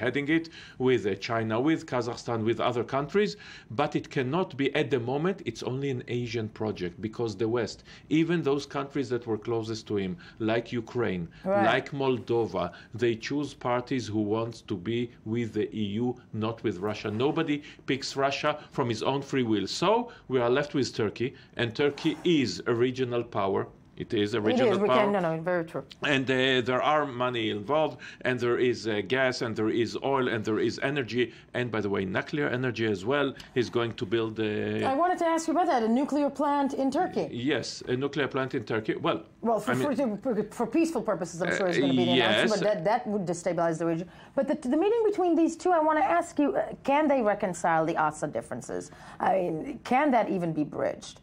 heading it with China, with Kazakhstan, with other countries, but it cannot be, at the moment, it's only an Asian project, because the West, even those countries that were closest to him, like Ukraine, like Moldova, they choose parties who want to be with the EU, not with Russia. Nobody picks Russia from his own free will. So we are left with Turkey, and Turkey is a regional power. It is a regional power. No, very true. And there are money involved, and there is gas, and there is oil, and there is energy. And by the way, nuclear energy as well is going to build I wanted to ask you about that, a nuclear plant in Turkey. Yes, a nuclear plant in Turkey. Well, for peaceful purposes, I'm sure it's going to be the announcement, but that would destabilize the region. But the meeting between these two, I want to ask you, can they reconcile the Assad differences? I mean, can that even be bridged?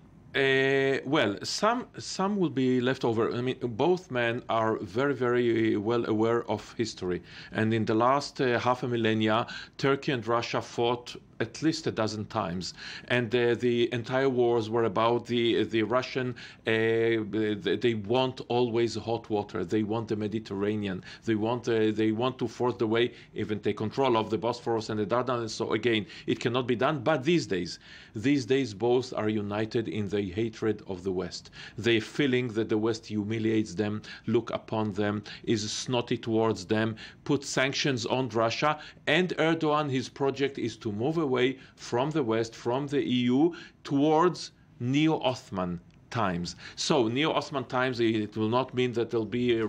Well, some will be left over. I mean, both men are very, very well aware of history. And in the last half a millennia, Turkey and Russia fought at least a dozen times, and the entire wars were about the Russian. They want always hot water. They want the Mediterranean. They want to force the way, even take control of the Bosphorus and the Dardanelles. So again, it cannot be done. But these days, both are united in the hatred of the West. They're feeling that the West humiliates them, look upon them, is snotty towards them, put sanctions on Russia, and Erdogan, his project is to move away from the West, from the EU, towards neo-Ottoman times. So neo-Ottoman times, it will not mean that there'll be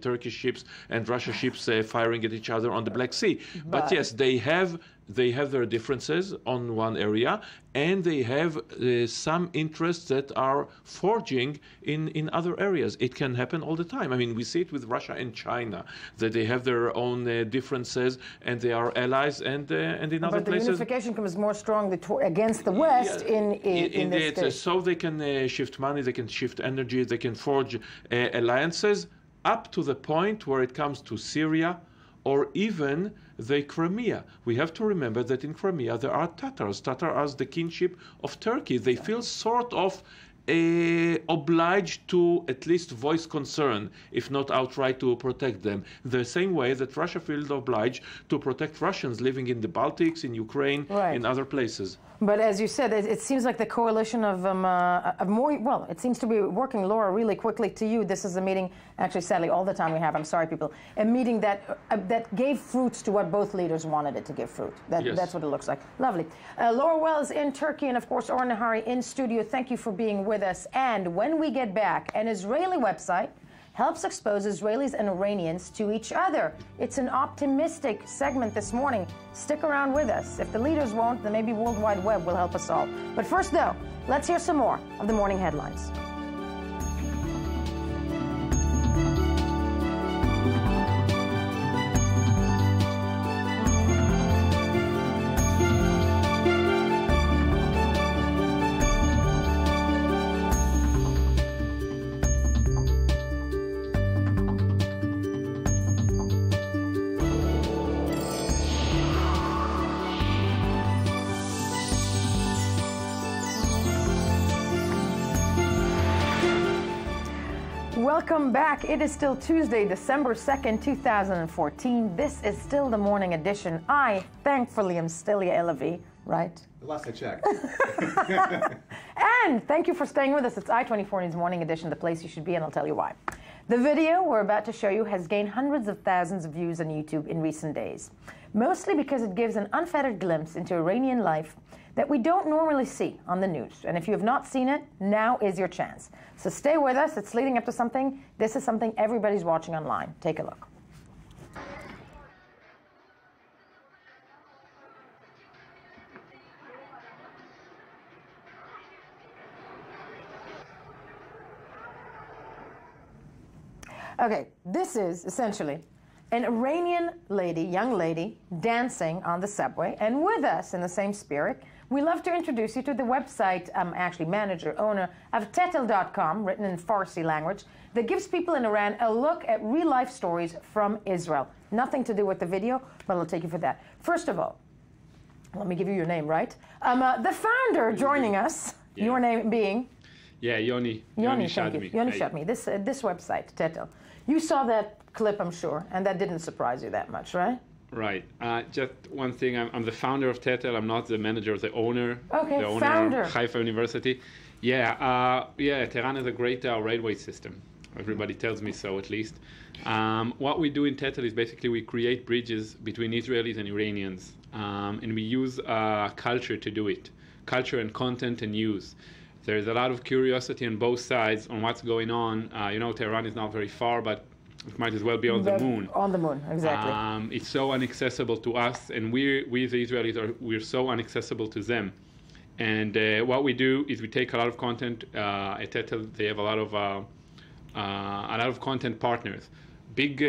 Turkish ships and Russian ships firing at each other on the Black Sea. But yes, they have their differences on one area, and they have some interests that are forging in other areas. It can happen all the time. I mean, we see it with Russia and China, that they have their own differences, and they are allies, and in other places. But the unification comes more strongly against the West in this case. So they can shift money, they can shift energy, they can forge alliances, up to the point where it comes to Syria, or even the Crimea. We have to remember that in Crimea there are Tatars. Tatars are the kinship of Turkey. They feel sort of obliged to at least voice concern, if not outright to protect them. The same way that Russia feels obliged to protect Russians living in the Baltics, in Ukraine, in other places. But as you said, it seems like the coalition of more, well, it seems to be working. Laura, really quickly to you, this is a meeting, actually, sadly, all the time we have, I'm sorry, people, a meeting that gave fruits to what both leaders wanted it to give fruit. That's what it looks like. Lovely. Laura Wells in Turkey, and of course, Oren Nahari in studio. Thank you for being with us. And when we get back, an Israeli website helps expose Israelis and Iranians to each other. It's an optimistic segment this morning. Stick around with us. If the leaders won't, then maybe World Wide Web will help us all. But first, though, let's hear some more of the morning headlines. Welcome back. It is still Tuesday, December 2nd, 2014. This is still the morning edition. I thankfully am still Yael Levi, right? The last I checked. And thank you for staying with us. It's I-24 News Morning Edition, the place you should be, and I'll tell you why. The video we're about to show you has gained hundreds of thousands of views on YouTube in recent days, mostly because it gives an unfettered glimpse into Iranian life that we don't normally see on the news. And if you have not seen it, now is your chance. So stay with us. It's leading up to something. This is something everybody's watching online. Take a look. Okay, this is essentially an Iranian lady, young lady, dancing on the subway. And with us, in the same spirit, we love to introduce you to the website, actually manager, owner of Tetel.com, written in Farsi language, that gives people in Iran a look at real-life stories from Israel. Nothing to do with the video, but I'll take you for that. First of all, let me give you your name, right? The founder joining us, your name being? Yeah, Yoni Shadmi. Yoni Shadmi, this website, Tetel. You saw that clip, I'm sure, and that didn't surprise you that much, right? Right. Just one thing, I'm the founder of Tetel. I'm not the manager, the owner. Okay, the owner founder. of Haifa University. Yeah, Tehran is a great railway system. Everybody tells me so, at least. What we do in Tetel is basically we create bridges between Israelis and Iranians, and we use culture to do it, culture and content and news. There's a lot of curiosity on both sides on what's going on. Tehran is not very far, but it might as well be on the moon. On the moon, exactly. It's so inaccessible to us, and we the Israelis we're so inaccessible to them. And what we do is we take a lot of content. At Tetel, they have a lot of content partners, big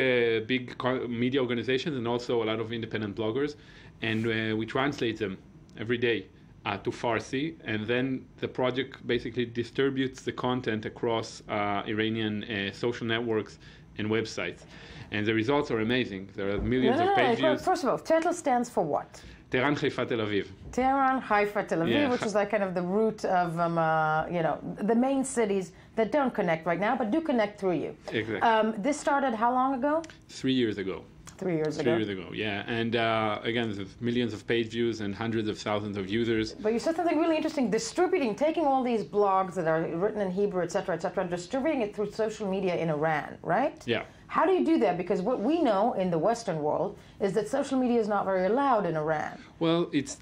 media organizations, and also a lot of independent bloggers, and we translate them every day to Farsi, and then the project basically distributes the content across Iranian social networks and websites, and the results are amazing. There are millions of page views. First of all, Tetel stands for what? Tehran, Haifa, Tel Aviv. Tehran, Haifa, Tel Aviv, which is like kind of the root of the main cities that don't connect right now, but do connect through you. Exactly. This started how long ago? 3 years ago. 3 years ago. 3 years ago, yeah. And again, there's millions of page views and hundreds of thousands of users. But you said something really interesting, taking all these blogs that are written in Hebrew, et cetera, distributing it through social media in Iran, right? Yeah. How do you do that? Because what we know in the Western world is that social media is not very allowed in Iran. Well, it's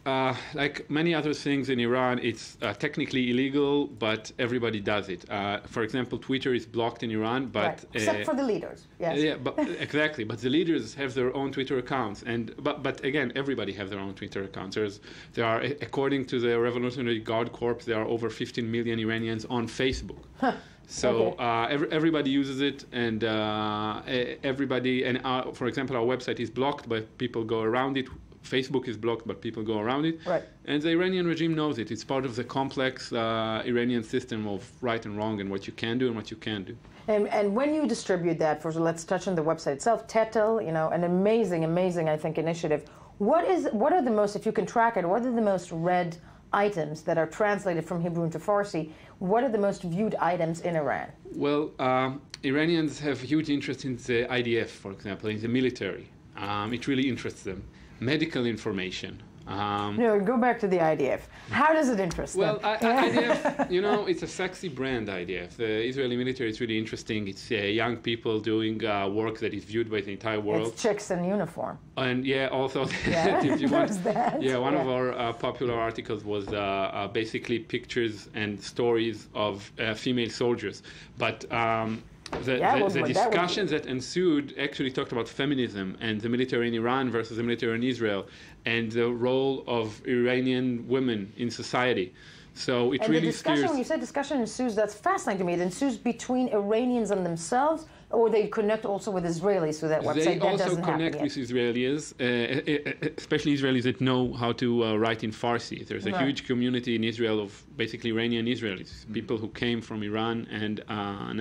like many other things in Iran, it's technically illegal, but everybody does it. For example, Twitter is blocked in Iran, but... Right. Except for the leaders, yes. Yeah, but exactly. But the leaders have their own Twitter accounts. But again, everybody have their own Twitter accounts. There are, according to the Revolutionary Guard Corps, there are over 15 million Iranians on Facebook. So everybody uses it, and everybody, and for example, our website is blocked, but people go around it. Facebook is blocked, but people go around it. Right. And the Iranian regime knows it. It's part of the complex Iranian system of right and wrong, and what you can do and what you can't do. And when you distribute that, first let's touch on the website itself. Tetel, an amazing, I think, initiative. What are the most, if you can track it, what are the most read items that are translated from Hebrew into Farsi? What are the most viewed items in Iran? Well, Iranians have huge interest in the IDF, for example, in the military. It really interests them. Medical information. Go back to the IDF. How does it interest them? Well, IDF, it's a sexy brand, IDF. The Israeli military is really interesting. It's young people doing work that is viewed by the entire world. It's chicks in uniform. And also, if you want, one of our popular articles was basically pictures and stories of female soldiers. But the discussions that ensued actually talked about feminism and the military in Iran versus the military in Israel, and the role of Iranian women in society. So it really steers. When you say discussion ensues, that's fascinating to me. It ensues between Iranians and themselves, or they connect also with Israelis through that website. They also connect with Israelis, especially Israelis that know how to write in Farsi. There's a huge community in Israel of basically Iranian Israelis, people who came from Iran and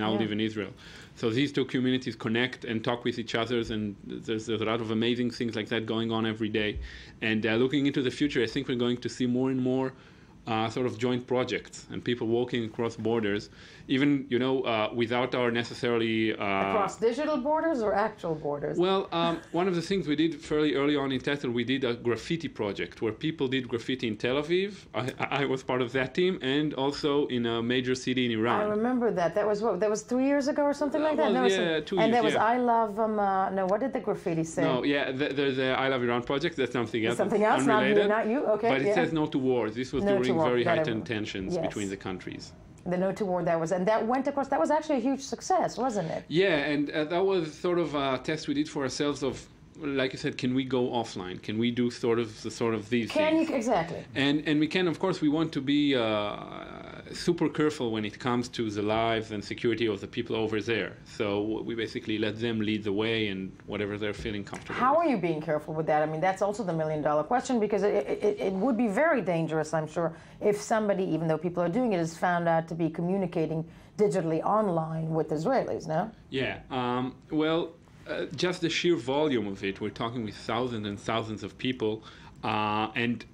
now live in Israel. So these two communities connect and talk with each other, and there's a lot of amazing things like that going on every day. And looking into the future, I think we're going to see more and more sort of joint projects and people walking across borders, even without our necessarily across digital borders or actual borders. Well, one of the things we did fairly early on in Tetel, we did a graffiti project where people did graffiti in Tel Aviv. I was part of that team, and also in a major city in Iran. I remember that. That was 3 years ago or something like that. Well, 2 years. And there was I love what did the graffiti say? No, there's the I Love Iran project. That's something else. Something else, unrelated. Not you. Okay. But it says no to war. This was during very heightened tensions between the countries. The No to War, and that went across. That was actually a huge success, wasn't it? Yeah, and that was sort of a test we did for ourselves of, like you said, can we go offline? Can we do sort of these things? Exactly. And we can, of course, we want to be super careful when it comes to the lives and security of the people over there. So we basically let them lead the way and whatever they're feeling comfortable How with. are you being careful with that? I mean, that's also the million-dollar question, because it would be very dangerous, I'm sure, if somebody, even though people are doing it, is found out to be communicating digitally online with Israelis, no? Yeah. Just the sheer volume of it, we're talking with thousands and thousands of people, and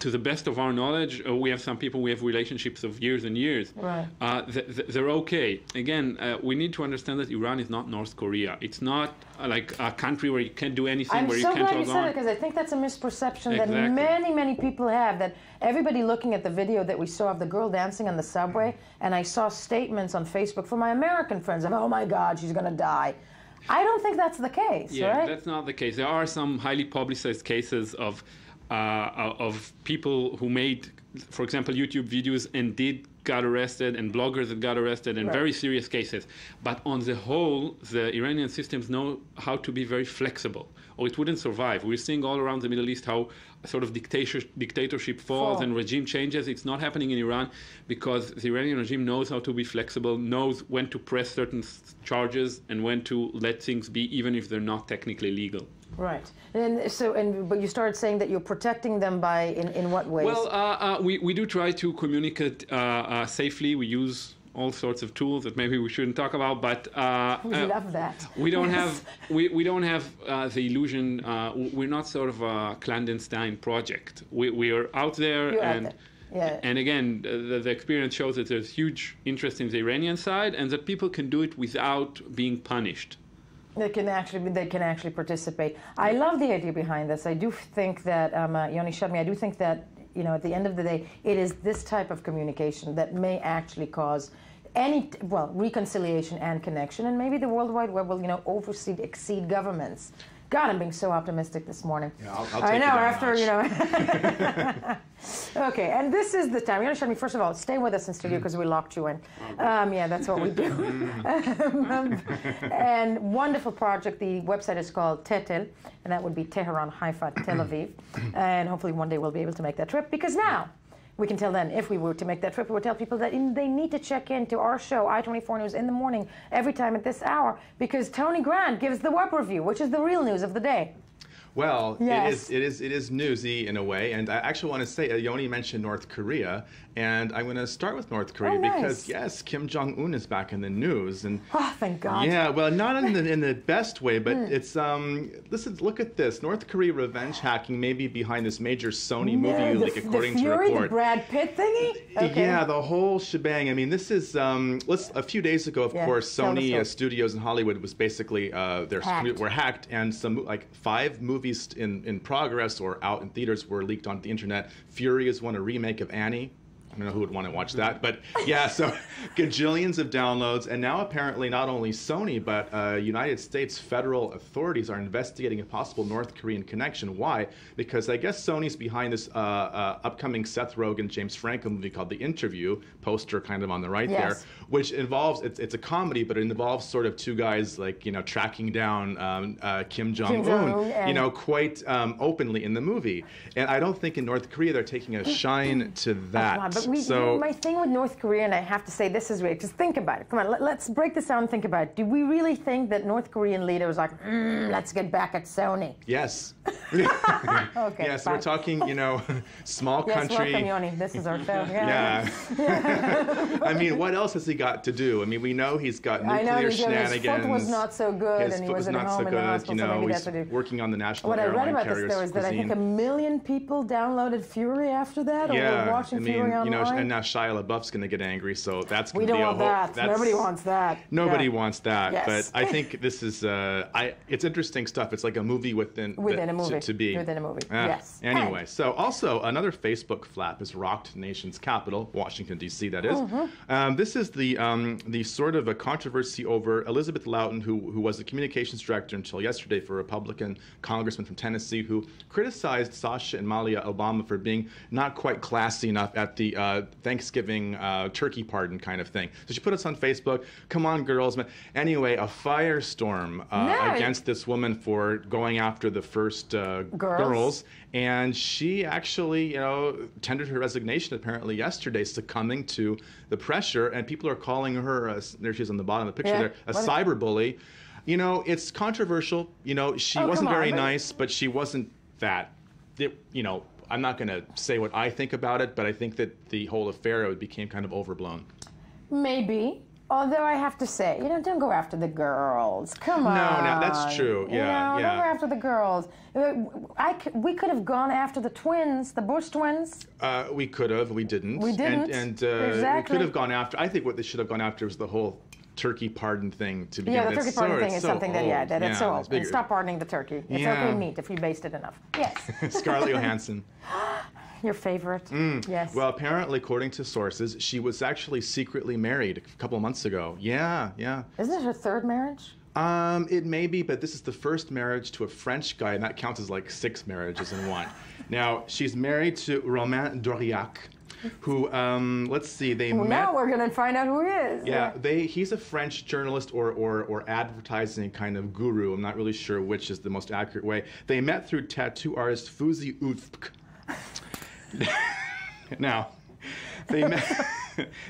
to the best of our knowledge, we have some people we have relationships of years and years. Right. They're okay. Again, we need to understand that Iran is not North Korea. It's not like a country where you can't do anything, where you can't log on. I'm so glad you said it, because I think that's a misperception Exactly. that many, many people have, that everybody looking at the video that we saw of the girl dancing on the subway, and I saw statements on Facebook from my American friends of, oh my God, she's going to die. I don't think that's the case, Yeah, right? that's not the case. There are some highly publicized cases of people who made, for example, YouTube videos and got arrested, and bloggers that got arrested, and very serious cases. But on the whole, the Iranian systems know how to be very flexible, or it wouldn't survive. We're seeing all around the Middle East how sort of dictatorship falls and regime changes. It's not happening in Iran because the Iranian regime knows how to be flexible, knows when to press certain charges and when to let things be, even if they're not technically legal. Right. But you started saying that you're protecting them by, in what ways? Well, we do try to communicate safely. We use all sorts of tools that maybe we shouldn't talk about, but we love that. We don't have we don't have the illusion. We're not sort of a clandestine project. We are out there, and again, the experience shows that there's huge interest in the Iranian side, and that people can do it without being punished. They can actually participate. I love the idea behind this. I do think that, Yoni Shadmi, I do think that, at the end of the day, it is this type of communication that may actually cause reconciliation and connection, and maybe the World Wide Web will, exceed governments. God, I'm being so optimistic this morning. Yeah, I'll take it down after, Okay, and this is the time. Yoni Shadmi, first of all, stay with us in studio because we locked you in. Yeah, that's what we do. And wonderful project. The website is called Tetel, and that would be Tehran, Haifa, Tel Aviv. And hopefully one day we'll be able to make that trip, because now we can tell them, if we were to make that trip, we would tell people that they need to check into our show, I-24 News, in the morning, every time at this hour, because Tony Grant gives the web review, which is the real news of the day. Well, yes. it is newsy in a way, and I actually want to say, Yoni mentioned North Korea, and I'm going to start with North Korea because yes, Kim Jong-un is back in the news, and thank God. Yeah, well, not in the best way, but it's listen, look at this. North Korea revenge hacking may be behind this major Sony movie leak, according to report. The Brad Pitt thingy? Okay. Yeah, the whole shebang. I mean, this is a few days ago, of course, Sony Studios in Hollywood was basically were hacked, and some 5 movies in progress or out in theaters were leaked onto the internet. Fury is one, a remake of Annie. I don't know who would want to watch that, but yeah, so gajillions of downloads, and now apparently not only Sony, but United States federal authorities are investigating a possible North Korean connection. Why? Because I guess Sony's behind this upcoming Seth Rogen, James Franco movie called The Interview, poster kind of on the right there, which involves, it's a comedy, but it involves sort of 2 guys tracking down Kim Jong-un, quite openly in the movie. And I don't think in North Korea they're taking a shine to that. But my thing with North Korea, and I have to say this is weird, because think about it. Come on, let's break this down and think about it. Do we really think that North Korean leader was like, let's get back at Sony? Yes. Okay. Yes, we're talking, small country. Yes, welcome, Yoni. This is our show. Yeah. I mean, what else has he got to do? I mean, we know he's got nuclear shenanigans. His foot was not so good, and he was at home in the hospital, so maybe that's what he's working on the national what airline I read about carriers this, though, is that I think 1 million people downloaded Fury after that, or were watching Fury online. And now Shia LaBeouf's going to get angry, so that's going to be a whole... We don't want that. Nobody wants that. Nobody wants that. Yes. But I think this is... it's interesting stuff. It's like a movie within a movie. To be. Within a movie, yes. Anyway, so also another Facebook flap has rocked the nation's capital, Washington, D.C., that is. This is the sort of a controversy over Elizabeth Loughton, who was the communications director until yesterday for a Republican congressman from Tennessee, who criticized Sasha and Malia Obama for being not quite classy enough at the Thanksgiving turkey pardon kind of thing. So she put us on Facebook. Come on, girls. Anyway, a firestorm against this woman for going after the first girls. And she actually, tendered her resignation apparently yesterday, succumbing to the pressure. And people are calling her, there she is on the bottom of the picture there, a cyberbully. It's controversial. She wasn't very nice, but she wasn't that. I'm not going to say what I think about it, but I think that the whole affair became kind of overblown. Maybe. Although I have to say, don't go after the girls. Come on. No, that's true. Yeah, don't go after the girls. We could have gone after the twins, the Bush twins. We could have. We didn't. We didn't. And exactly. We could have gone after. I think what they should have gone after was the whole turkey pardon thing to begin with. Yeah, the turkey pardon thing is something that's so old. And stop pardoning the turkey. It's okay meat if you baste it enough. Yes. Scarlett Johansson. Your favorite. Yes. Well, apparently, according to sources, she was actually secretly married a couple of months ago. Yeah. Isn't it her third marriage? It may be, but this is the first marriage to a French guy, and that counts as like 6 marriages in one. Now, she's married to Romain Doriac, who, let's see, they met... Now we're going to find out who he is. Yeah, he's a French journalist or advertising kind of guru. I'm not really sure which is the most accurate way. They met through tattoo artist Fouzi Ouzk. Now, they met...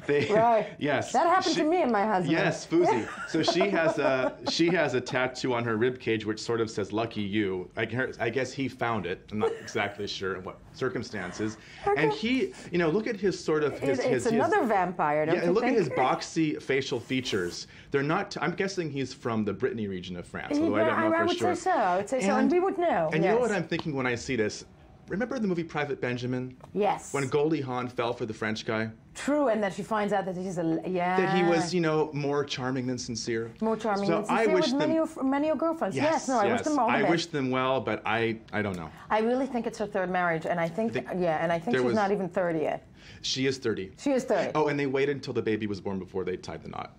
Right. Yes. That happened to me and my husband. Yes, Fouzi. So she has a tattoo on her rib cage which sort of says "Lucky You." I guess he found it. I'm not exactly sure in what circumstances. Okay. And he, look at his sort of it's another vampire. Don't you look think? At his boxy facial features. They're not. I'm guessing he's from the Brittany region of France. Although I don't know for sure. I would say so, and we would know. And you know what I'm thinking when I see this? Remember the movie Private Benjamin? Yes. When Goldie Hawn fell for the French guy? True, and then she finds out that he's that he was, more charming than sincere. More charming than sincere. I wish many girlfriends. Yes. I wish them all the best. I wish them well, but I don't know. I really think it's her third marriage, and I think she's not even 30 yet. She is 30. She is 30. Oh, and they waited until the baby was born before they tied the knot.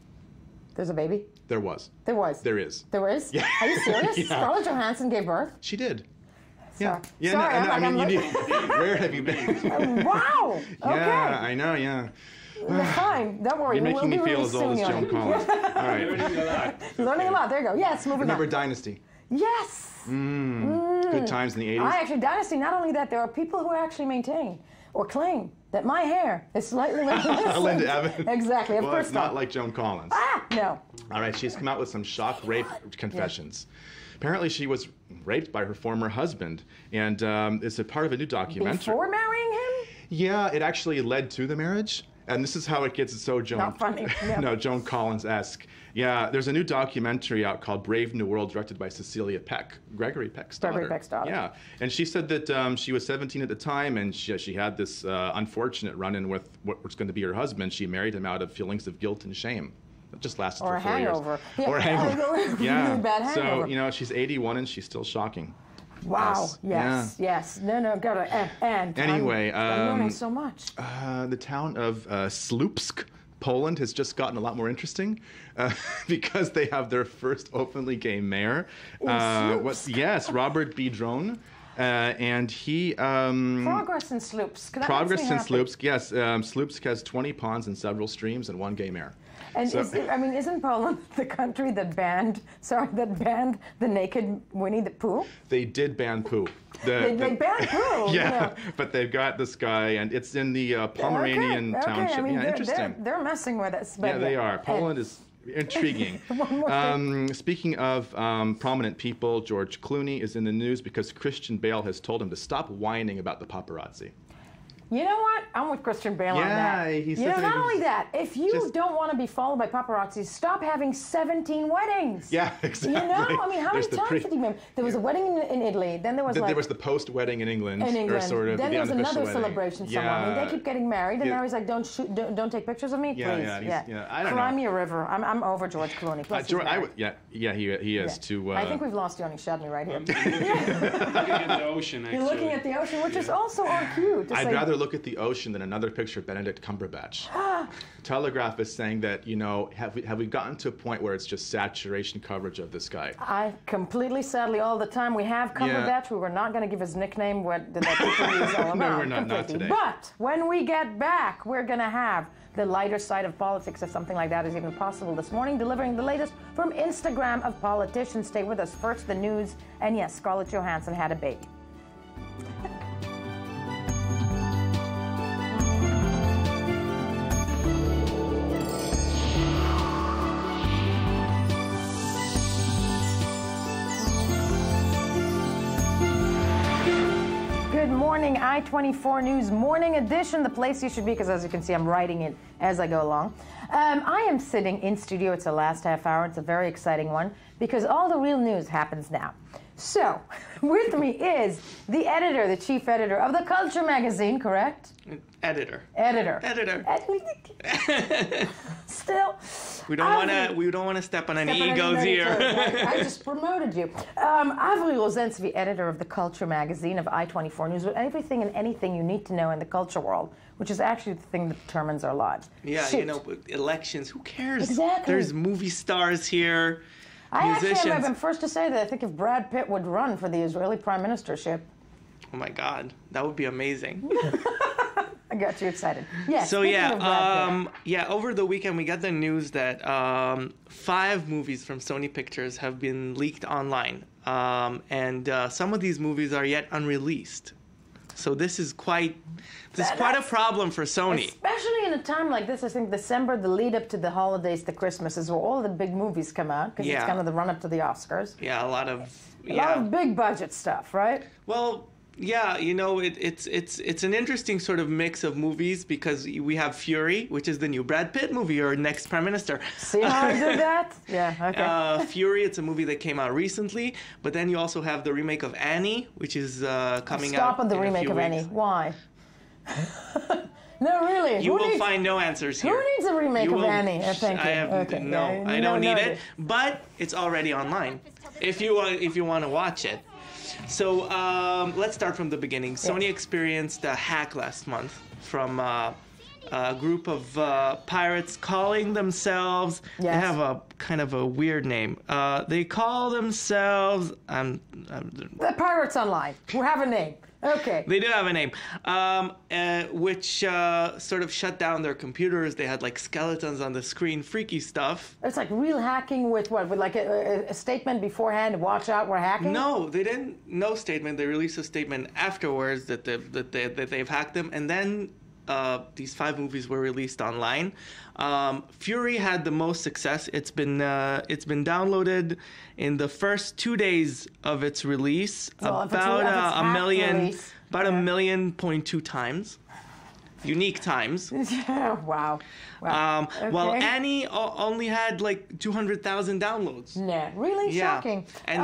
There's a baby? There was. There was? There is. There is? Yeah. Are you serious? Yeah. Scarlett Johansson gave birth? She did. Yeah. Sorry, where have you been? Wow. Okay. Yeah, I know. Yeah. Fine. Don't worry. You're making me feel as old as Joan Collins. All right. Learning a lot. There you go. Yes. Moving on. Remember Dynasty? Yes. Good times in the 80s. Dynasty. Not only that, there are people who actually maintain or claim that my hair is slightly Linda Evans. Exactly. Well, it's not like Joan Collins. No. All right. She's come out with some shock rape confessions. Yeah. Apparently, she was raped by her former husband, and it's a part of a new documentary. Before marrying him? Yeah, it actually led to the marriage, and this is how it gets so Joan. Not funny. No, Joan Collins-esque. Yeah, there's a new documentary out called Brave New World, directed by Cecilia Peck, Gregory Peck's daughter. Gregory Peck's daughter. Yeah, and she said that she was 17 at the time, and she had this unfortunate run-in with what was going to be her husband. She married him out of feelings of guilt and shame. It just lasted for 4 years. Yeah. Or a hangover. Yeah. Really bad hangover. So, she's 81 and she's still shocking. Wow. Yes. No, gotta. And anyway, I'm learning so much. The town of Słupsk, Poland, has just gotten a lot more interesting because they have their first openly gay mayor. Yes, Robert Biedroń. And he... Progress in Słupsk. Progress in Słupsk, yes. Słupsk has 20 ponds and several streams and 1 gay mayor. And isn't Poland the country that banned the naked Winnie the Pooh? They did ban Pooh. They banned Pooh. Yeah, but they've got this guy, and it's in the Pomeranian township. Interesting. They're messing with us. Yeah, they are. Poland is intriguing. Speaking of prominent people, George Clooney is in the news because Christian Bale has told him to stop whining about the paparazzi. You know what? I'm with Christian Bale on that. Not only that, if you don't want to be followed by paparazzi, stop having 17 weddings. Yeah, exactly. How many times did you remember? There was a wedding in Italy, then there was there was the post-wedding in England. Or sort of then there was another celebration somewhere. Yeah. They keep getting married, and now he's like, don't take pictures of me, please. I don't know. Cry me a river. I'm over George Clooney. Plus he is too. I think we've lost Yoni Shadney right here. Looking at the ocean, actually. You're looking at the ocean, which is also cute. I'd rather look look at the ocean than another picture of Benedict Cumberbatch. Telegraph is saying that, you know, have we gotten to a point where it's just saturation coverage of this guy? I completely, sadly, all the time. We have Cumberbatch. We were not going to give his nickname what that people use all about. No, we're not today. But when we get back, we're going to have the lighter side of politics, if something like that is even possible. This morning, delivering the latest from Instagram of politicians. Stay with us. First, the news. And yes, Scarlett Johansson had a baby. Good morning, I-24 News Morning Edition, the place you should be, because as you can see, I'm writing it as I go along. I am sitting in studio. It's the last half hour. It's a very exciting one, because all the real news happens now. So, with me is the editor, the chief editor of the Culture magazine, correct? Editor. Still. We don't want to step on any egos here. I just promoted you. Avery Rosensky, editor of the Culture magazine of I-24 News, with everything and anything you need to know in the culture world, which is actually the thing that determines our lives. Yeah, Shoot. you know, elections, who cares? Exactly. There's movie stars here, I've musicians. been first to say that I think if Brad Pitt would run for the Israeli prime ministership. Oh my God, that would be amazing. I got you excited. Yes. So yeah, over the weekend we got the news that 5 movies from Sony Pictures have been leaked online, and some of these movies are yet unreleased. So this is quite a problem for Sony. Especially in a time like this, I think December, the lead up to the holidays, to Christmas, is where all the big movies come out, because it's kind of the run up to the Oscars. Yeah, a lot of big budget stuff, right? Well, yeah, you know, it's an interesting sort of mix of movies, because we have Fury, which is the new Brad Pitt movie, or next prime minister. See how I did that? Yeah, okay. Fury, it's a movie that came out recently, but then you also have the remake of Annie, which is coming out. Stop on the remake of Annie. Why? No, really. You will find no answers here. Who needs a remake of Annie? Thank you. I don't need it, but it's already online if you want to watch it. So let's start from the beginning. Sony experienced a hack last month from a group of pirates calling themselves. They have a kind of a weird name. They call themselves. The Pirates Online, who have a name. Okay. They do have a name, which sort of shut down their computers. They had like skeletons on the screen, freaky stuff. It's like real hacking with what? With like a statement beforehand, watch out, we're hacking? No, they didn't. No statement. They released a statement afterwards that they've hacked them, and then these 5 movies were released online. Fury had the most success. It's been downloaded in the first 2 days of its release about 1.2 million times. Unique times. Yeah, wow. Okay. While Annie only had like 200,000 downloads. Yeah, really shocking. And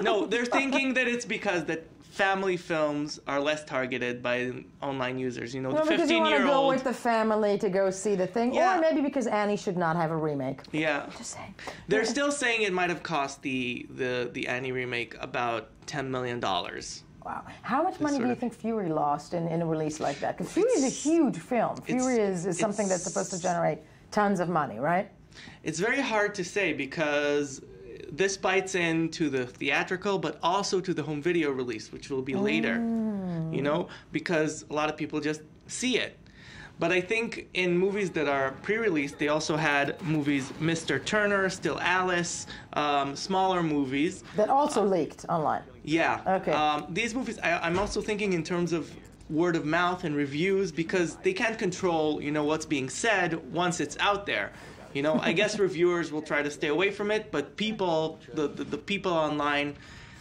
no, they're thinking that it's because that family films are less targeted by online users. You know, the 15-year-old. Because you want to go with the family to go see the thing, or maybe because Annie should not have a remake. Yeah. Just saying. They're still saying it might have cost the Annie remake about $10 million. Wow. How much money do you think Fury lost in a release like that? Because Fury is a huge film. Fury is something that's supposed to generate tons of money, right? It's very hard to say, because this bites into the theatrical, but also to the home video release, which will be later, you know, because a lot of people just see it. But I think in movies that are pre-released, they also had movies, Mr. Turner, Still Alice, smaller movies. That also leaked online. Yeah. Okay. These movies, I'm also thinking in terms of word of mouth and reviews, because they can't control, you know, what's being said once it's out there. You know, I guess reviewers will try to stay away from it, but people, the people online,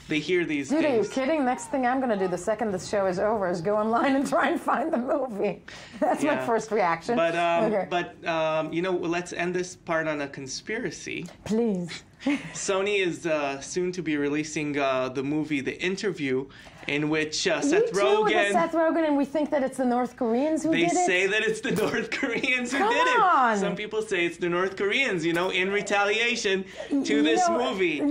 they hear these things. Dude, are you kidding? Next thing I'm going to do the second the show is over is go online and try and find the movie. That's my first reaction. But, you know, let's end this part on a conspiracy. Please. Sony is soon to be releasing the movie The Interview in which Seth With Rogen. Seth Rogen, and we think that it's the North Koreans who They did it? say that it's the North Koreans who Come did on. it. Some people say it's the North Koreans, in retaliation to this movie.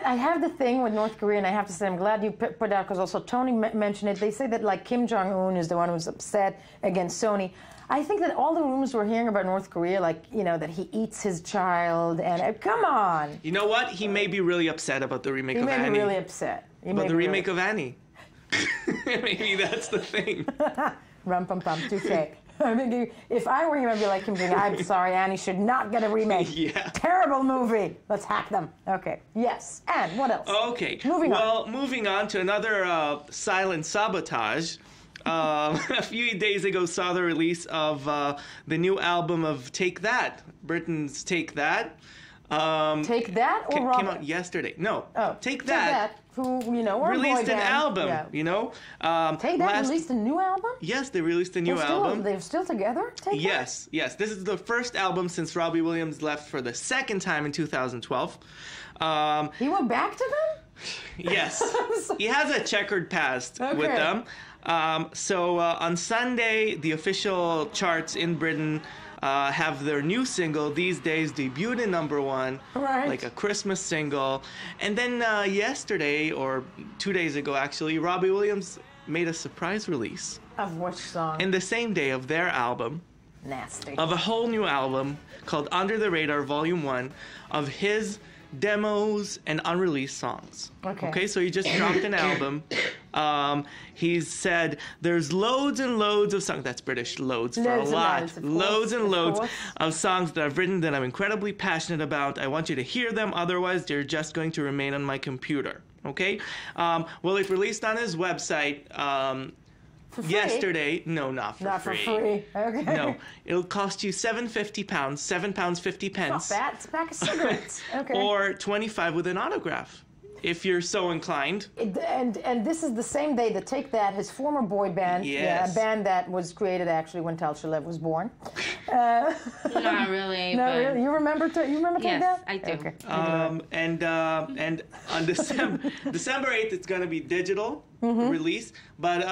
I have the thing with North Korea, and I have to say I'm glad you put it out because also Tony mentioned it. They say that like Kim Jong-un is the one who's upset against Sony. I think that all the rumors we're hearing about North Korea, that he eats his child, and come on. You know what? He may be really upset about the remake of Annie. He may be really upset. About the remake of Annie. Maybe that's the thing. Rum pum pum, touche. I mean, if I were him, I'd be like Kim Jong-un. I'm sorry, Annie should not get a remake. Yeah. Terrible movie. Let's hack them. Okay. Yes. And what else? Okay. Moving on to another silent sabotage. A few days ago saw the release of the new album of Take That, Britain's Take That. Take That or came Robin? out yesterday. No, Oh, Take That. Who, or a Released boy an band. album, Yeah. Take That released a new album? Yes, they released a new album. They're still together? Take Yes. This is the first album since Robbie Williams left for the second time in 2012. He went back to them? Yes. He has a checkered past with them. So on Sunday, the official charts in Britain have their new single, These Days, debuted in #1, like a Christmas single. And then yesterday, or 2 days ago actually, Robbie Williams made a surprise release. Of which song? In the same day of their album. Nasty. Of a whole new album called Under the Radar Volume 1 of his demos and unreleased songs. Okay, so he just dropped an album. He's said there's loads and loads of songs. That's British, loads for a lot. Loads and loads of songs that I've written that I'm incredibly passionate about. I want you to hear them, otherwise they're just going to remain on my computer. Okay? Well, it released on his website yesterday. No, not for free. Not for free. Okay. No, it'll cost you £7.50, £7.50. Not bad. It's a pack of cigarettes. Okay. Or 25 with an autograph, if you're so inclined. And this is the same day that Take That, his former boy band, Yes. a band that was created actually when Tal Shalev was born. Not really. No, but really? You remember Take yes, That? I do. Okay. And on December 8th, it's going to be digital release. But,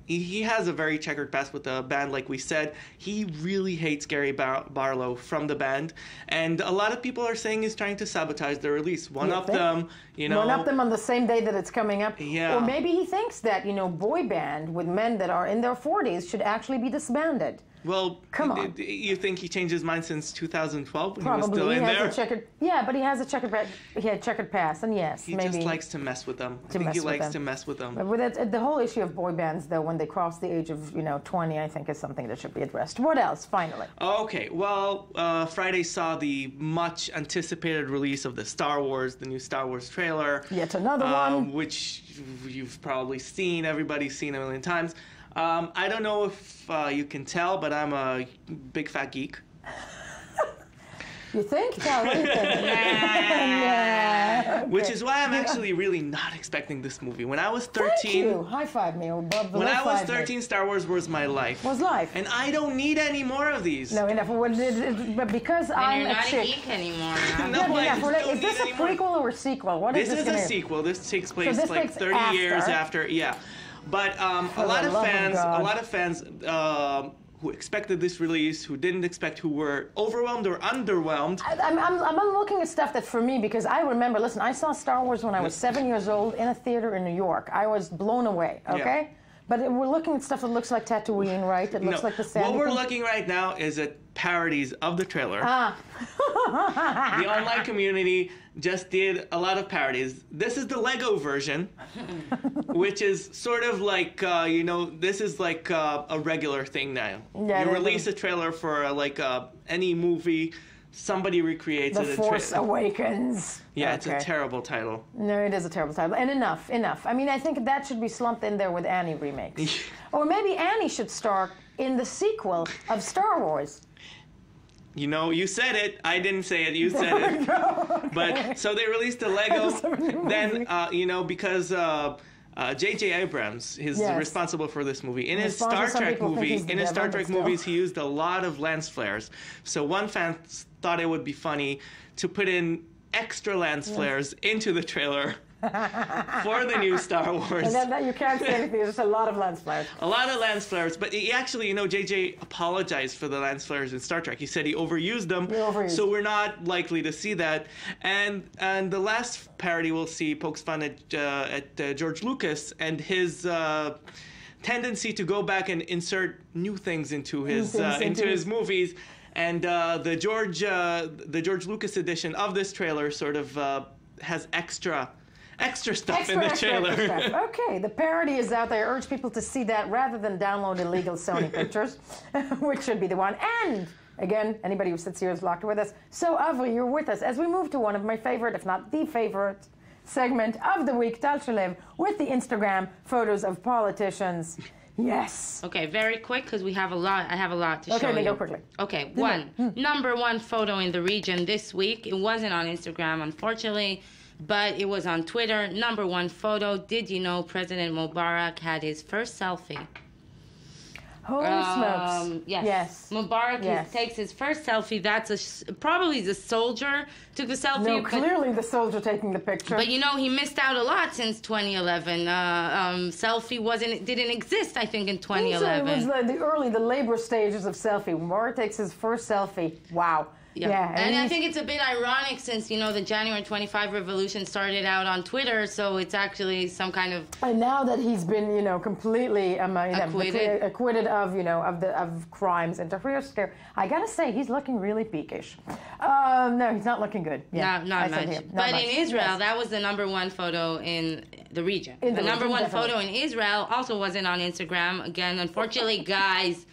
he has a very checkered past with the band, like we said. He really hates Gary Barlow from the band. And a lot of people are saying he's trying to sabotage the release. One up them, One up them on the same day that it's coming up. Yeah. Or maybe he thinks that, boy band with men that are in their 40s should actually be disbanded. Well, come on. You think he changed his mind since 2012 when he was Probably still in there? A checkered, but he has a checkered. He had checkered past, and yes, He maybe just likes to mess with them. I think he likes to mess with them. But with the whole issue of boy bands, though, when they cross the age of 20, I think is something that should be addressed. What else? Finally. Okay. Well, Friday saw the much anticipated release of the new Star Wars trailer. Yet another one, which you've probably seen. Everybody's seen a million times. I don't know if you can tell, but I'm a big fat geek. You think? Tell what do you think? Okay. Which is why I'm actually really not expecting this movie. When I was 13... Thank you. High five me. When I was 13, Star Wars was my life. Was life. And I don't need any more of these. No, enough. But because I'm you're not chick. a geek anymore. Is this a prequel or a sequel? What is this? This is a sequel. This takes place this like takes 30 years after. Yeah. But a lot of fans who expected this release, who didn't expect, who were overwhelmed or underwhelmed. I'm looking at stuff that for me, because I remember, listen, I saw Star Wars when I was 7 years old in a theater in New York. I was blown away, okay? Yeah. But we're looking at stuff that looks like Tatooine, right? It looks like the Sandy. What we're looking right now is at parodies of the trailer. The online community just did a lot of parodies. This is the Lego version, which is sort of like, this is like a regular thing now. Yeah, you release a trailer for any movie, somebody recreates it. The Force Awakens. Yeah, it's a terrible title. No, it is a terrible title. And enough. I mean, I think that should be slumped in there with Annie remakes. Or maybe Annie should star in the sequel of Star Wars. You said it. I didn't say it. You said it. Okay. But so they released the Lego. Then, because J.J. Abrams is responsible for this movie. In his Star Trek movies, he used a lot of lens flares. So one fan thought it would be funny to put in extra lens flares into the trailer. for the new Star Wars. And then you can't say anything. There's a lot of lens flares. A lot of lens flares, but he actually, JJ apologized for the lens flares in Star Trek. He said he overused them, so we're not likely to see that. And the last parody we'll see pokes fun at George Lucas and his tendency to go back and insert new things into his movies. And the George Lucas edition of this trailer sort of has extra stuff in the trailer. Okay, the parody is out there. I urge people to see that rather than download illegal Sony pictures, which should be the one. And again, anybody who sits here is locked with us. So Avri, you're with us as we move to one of my favorite, if not the favorite, segment of the week, Tal Shalev, with the Instagram photos of politicians. Yes. Okay, very quick because we have a lot. I have a lot to show you. Okay, go quickly. Okay, number one photo in the region this week. It wasn't on Instagram, unfortunately, but it was on Twitter. Number one photo. Did you know President Mubarak had his first selfie? Holy smokes. Yes. Mubarak takes his first selfie. That's probably the soldier took the selfie. No, clearly the soldier taking the picture. But he missed out a lot since 2011. Selfie didn't exist, I think, in 2011. It was the labor stages of selfie. Mubarak takes his first selfie. Wow. Yeah, and I think it's a bit ironic since, the January 25 revolution started out on Twitter, so it's actually some kind of... And now that he's been, completely acquitted of crimes and Tahrir Square, I gotta say, he's looking really peakish. No, he's not looking good. Yeah, not much. But in Israel, that was the number one photo in the region. The number one photo in Israel also wasn't on Instagram. Again, unfortunately, guys...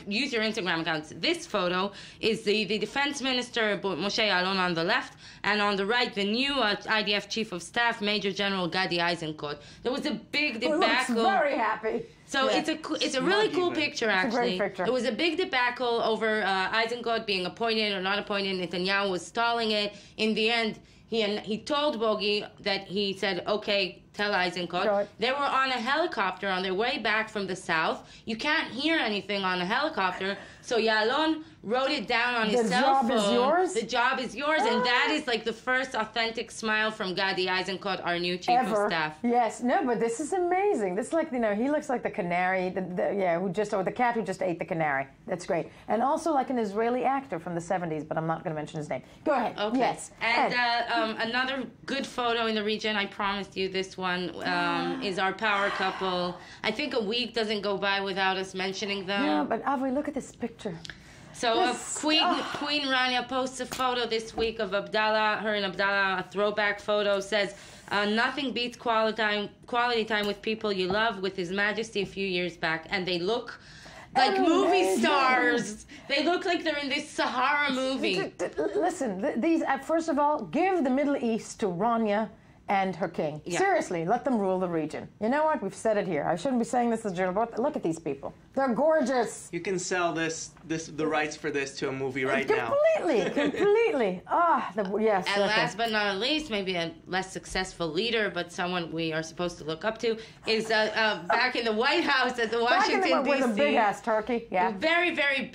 use your Instagram accounts. This photo is the defense minister, Moshe Ya'alon, on the left, and on the right, the new IDF chief of staff, Major General Gadi Eisenkot. There was a big debacle. He looks very happy. So it's a really cool picture, actually. It's a great picture. It was a big debacle over Eisenkot being appointed or not appointed. Netanyahu was stalling it. In the end, he told Bogi that he said, okay, tell Eisenkot. They were on a helicopter on their way back from the south. You can't hear anything on a helicopter. So Ya'alon wrote it down on his cell phone. The job is yours? The job is yours. And that is like the first authentic smile from Gadi Eisenkot, our new chief of staff. Yes. No, but this is amazing. This is like, he looks like the canary, or the cat who just ate the canary. That's great. And also like an Israeli actor from the 70s, but I'm not going to mention his name. Go ahead. Okay. Yes. And another good photo in the region, I promised you this one, is our power couple. I think a week doesn't go by without us mentioning them. Yeah, but Avri, look at this picture. So Queen Rania posts a photo this week of Abdallah, her and Abdallah, a throwback photo, says, nothing beats quality time with people you love, with His Majesty a few years back. And they look like movie stars. They look like they're in this Sahara movie. Listen, these, first of all, give the Middle East to Rania and her king. Yeah. Seriously, let them rule the region. You know what? We've said it here. I shouldn't be saying this as a journalist, but look at these people. They're gorgeous. You can sell the rights for this to a movie right now. Completely. Yes. And last but not least, maybe a less successful leader, but someone we are supposed to look up to, is back in the White House at the Washington, D.C. With a big-ass turkey. Yeah. Very, very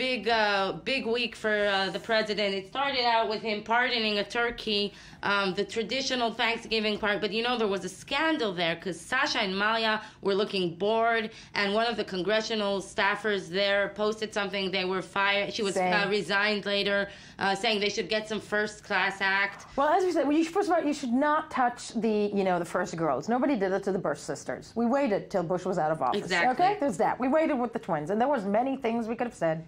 big week for the president. It started out with him pardoning a turkey, the traditional Thanksgiving part, but there was a scandal there because Sasha and Malia were looking bored, and one of the congressional staffers there posted something. They were fired. She was resigned later, saying they should get some first-class act. Well, as we said, first of all, you should not touch the first girls. Nobody did it to the Bush sisters. We waited till Bush was out of office. Exactly. Okay, there's that. We waited with the twins, and there was many things we could have said.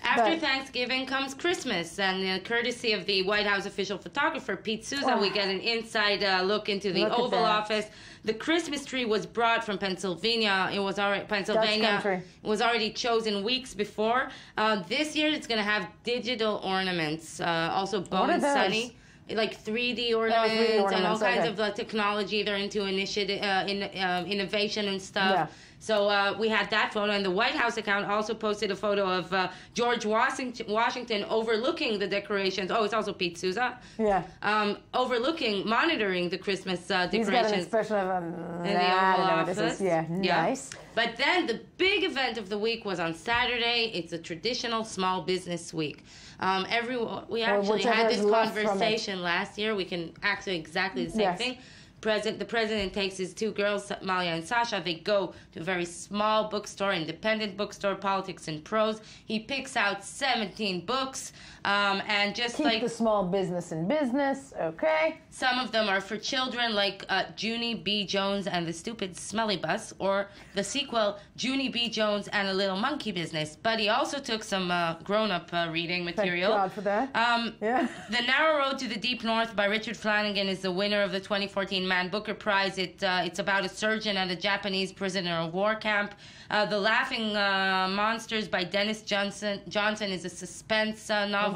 After Thanksgiving comes Christmas, and courtesy of the White House official photographer, Pete Souza, we get an inside look into the Oval Office. The Christmas tree was brought from Pennsylvania. It was already chosen weeks before. This year it's going to have digital ornaments, also Bo and Sunny. Like 3D ornaments and all kinds of technology. They're into innovation and stuff. Yeah. So we had that photo, and the White House account also posted a photo of George Washington overlooking the decorations. Oh, it's also Pete Souza. Yeah. Monitoring the Christmas decorations. He's got an expression of in the Oval Office. Yeah, nice. But then the big event of the week was on Saturday. It's a traditional small business week. We actually had this conversation last year. We can actually exactly the same thing. The president takes his two girls, Malia and Sasha. They go to a very small bookstore, independent bookstore, Politics and Prose. He picks out 17 books, and just keep the small business in business, okay? Some of them are for children, like Junie B. Jones and the Stupid Smelly Bus, or the sequel, Junie B. Jones and a Little Monkey Business. But he also took some grown-up reading material. Thank God for that. The Narrow Road to the Deep North by Richard Flanagan is the winner of the 2014 Man Booker Prize. It's about a surgeon at a Japanese prisoner of war camp. The Laughing Monsters by Dennis Johnson is a suspense novel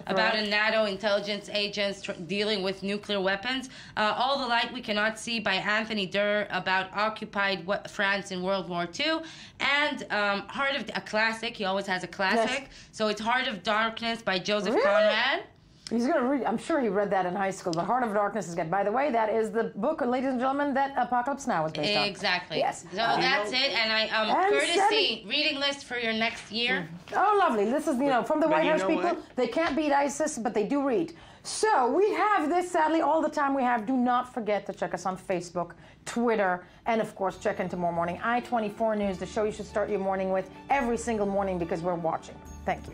about a NATO intelligence agent dealing with nuclear weapons. All the Light We Cannot See by Anthony Durr about occupied France in World War II. And a classic. He always has a classic. Yes. So it's Heart of Darkness by Joseph Conrad. He's going to read. I'm sure he read that in high school. But Heart of Darkness is good. By the way, that is the book, ladies and gentlemen, that Apocalypse Now is based on. Exactly. Yes. So that's it. And courtesy reading list for your next year. Oh, lovely. This is, from the White House people. They can't beat ISIS, but they do read. So we have this, sadly, all the time we have. Do not forget to check us on Facebook, Twitter, and, of course, check in tomorrow morning. I-24 News, the show you should start your morning with every single morning because we're watching. Thank you.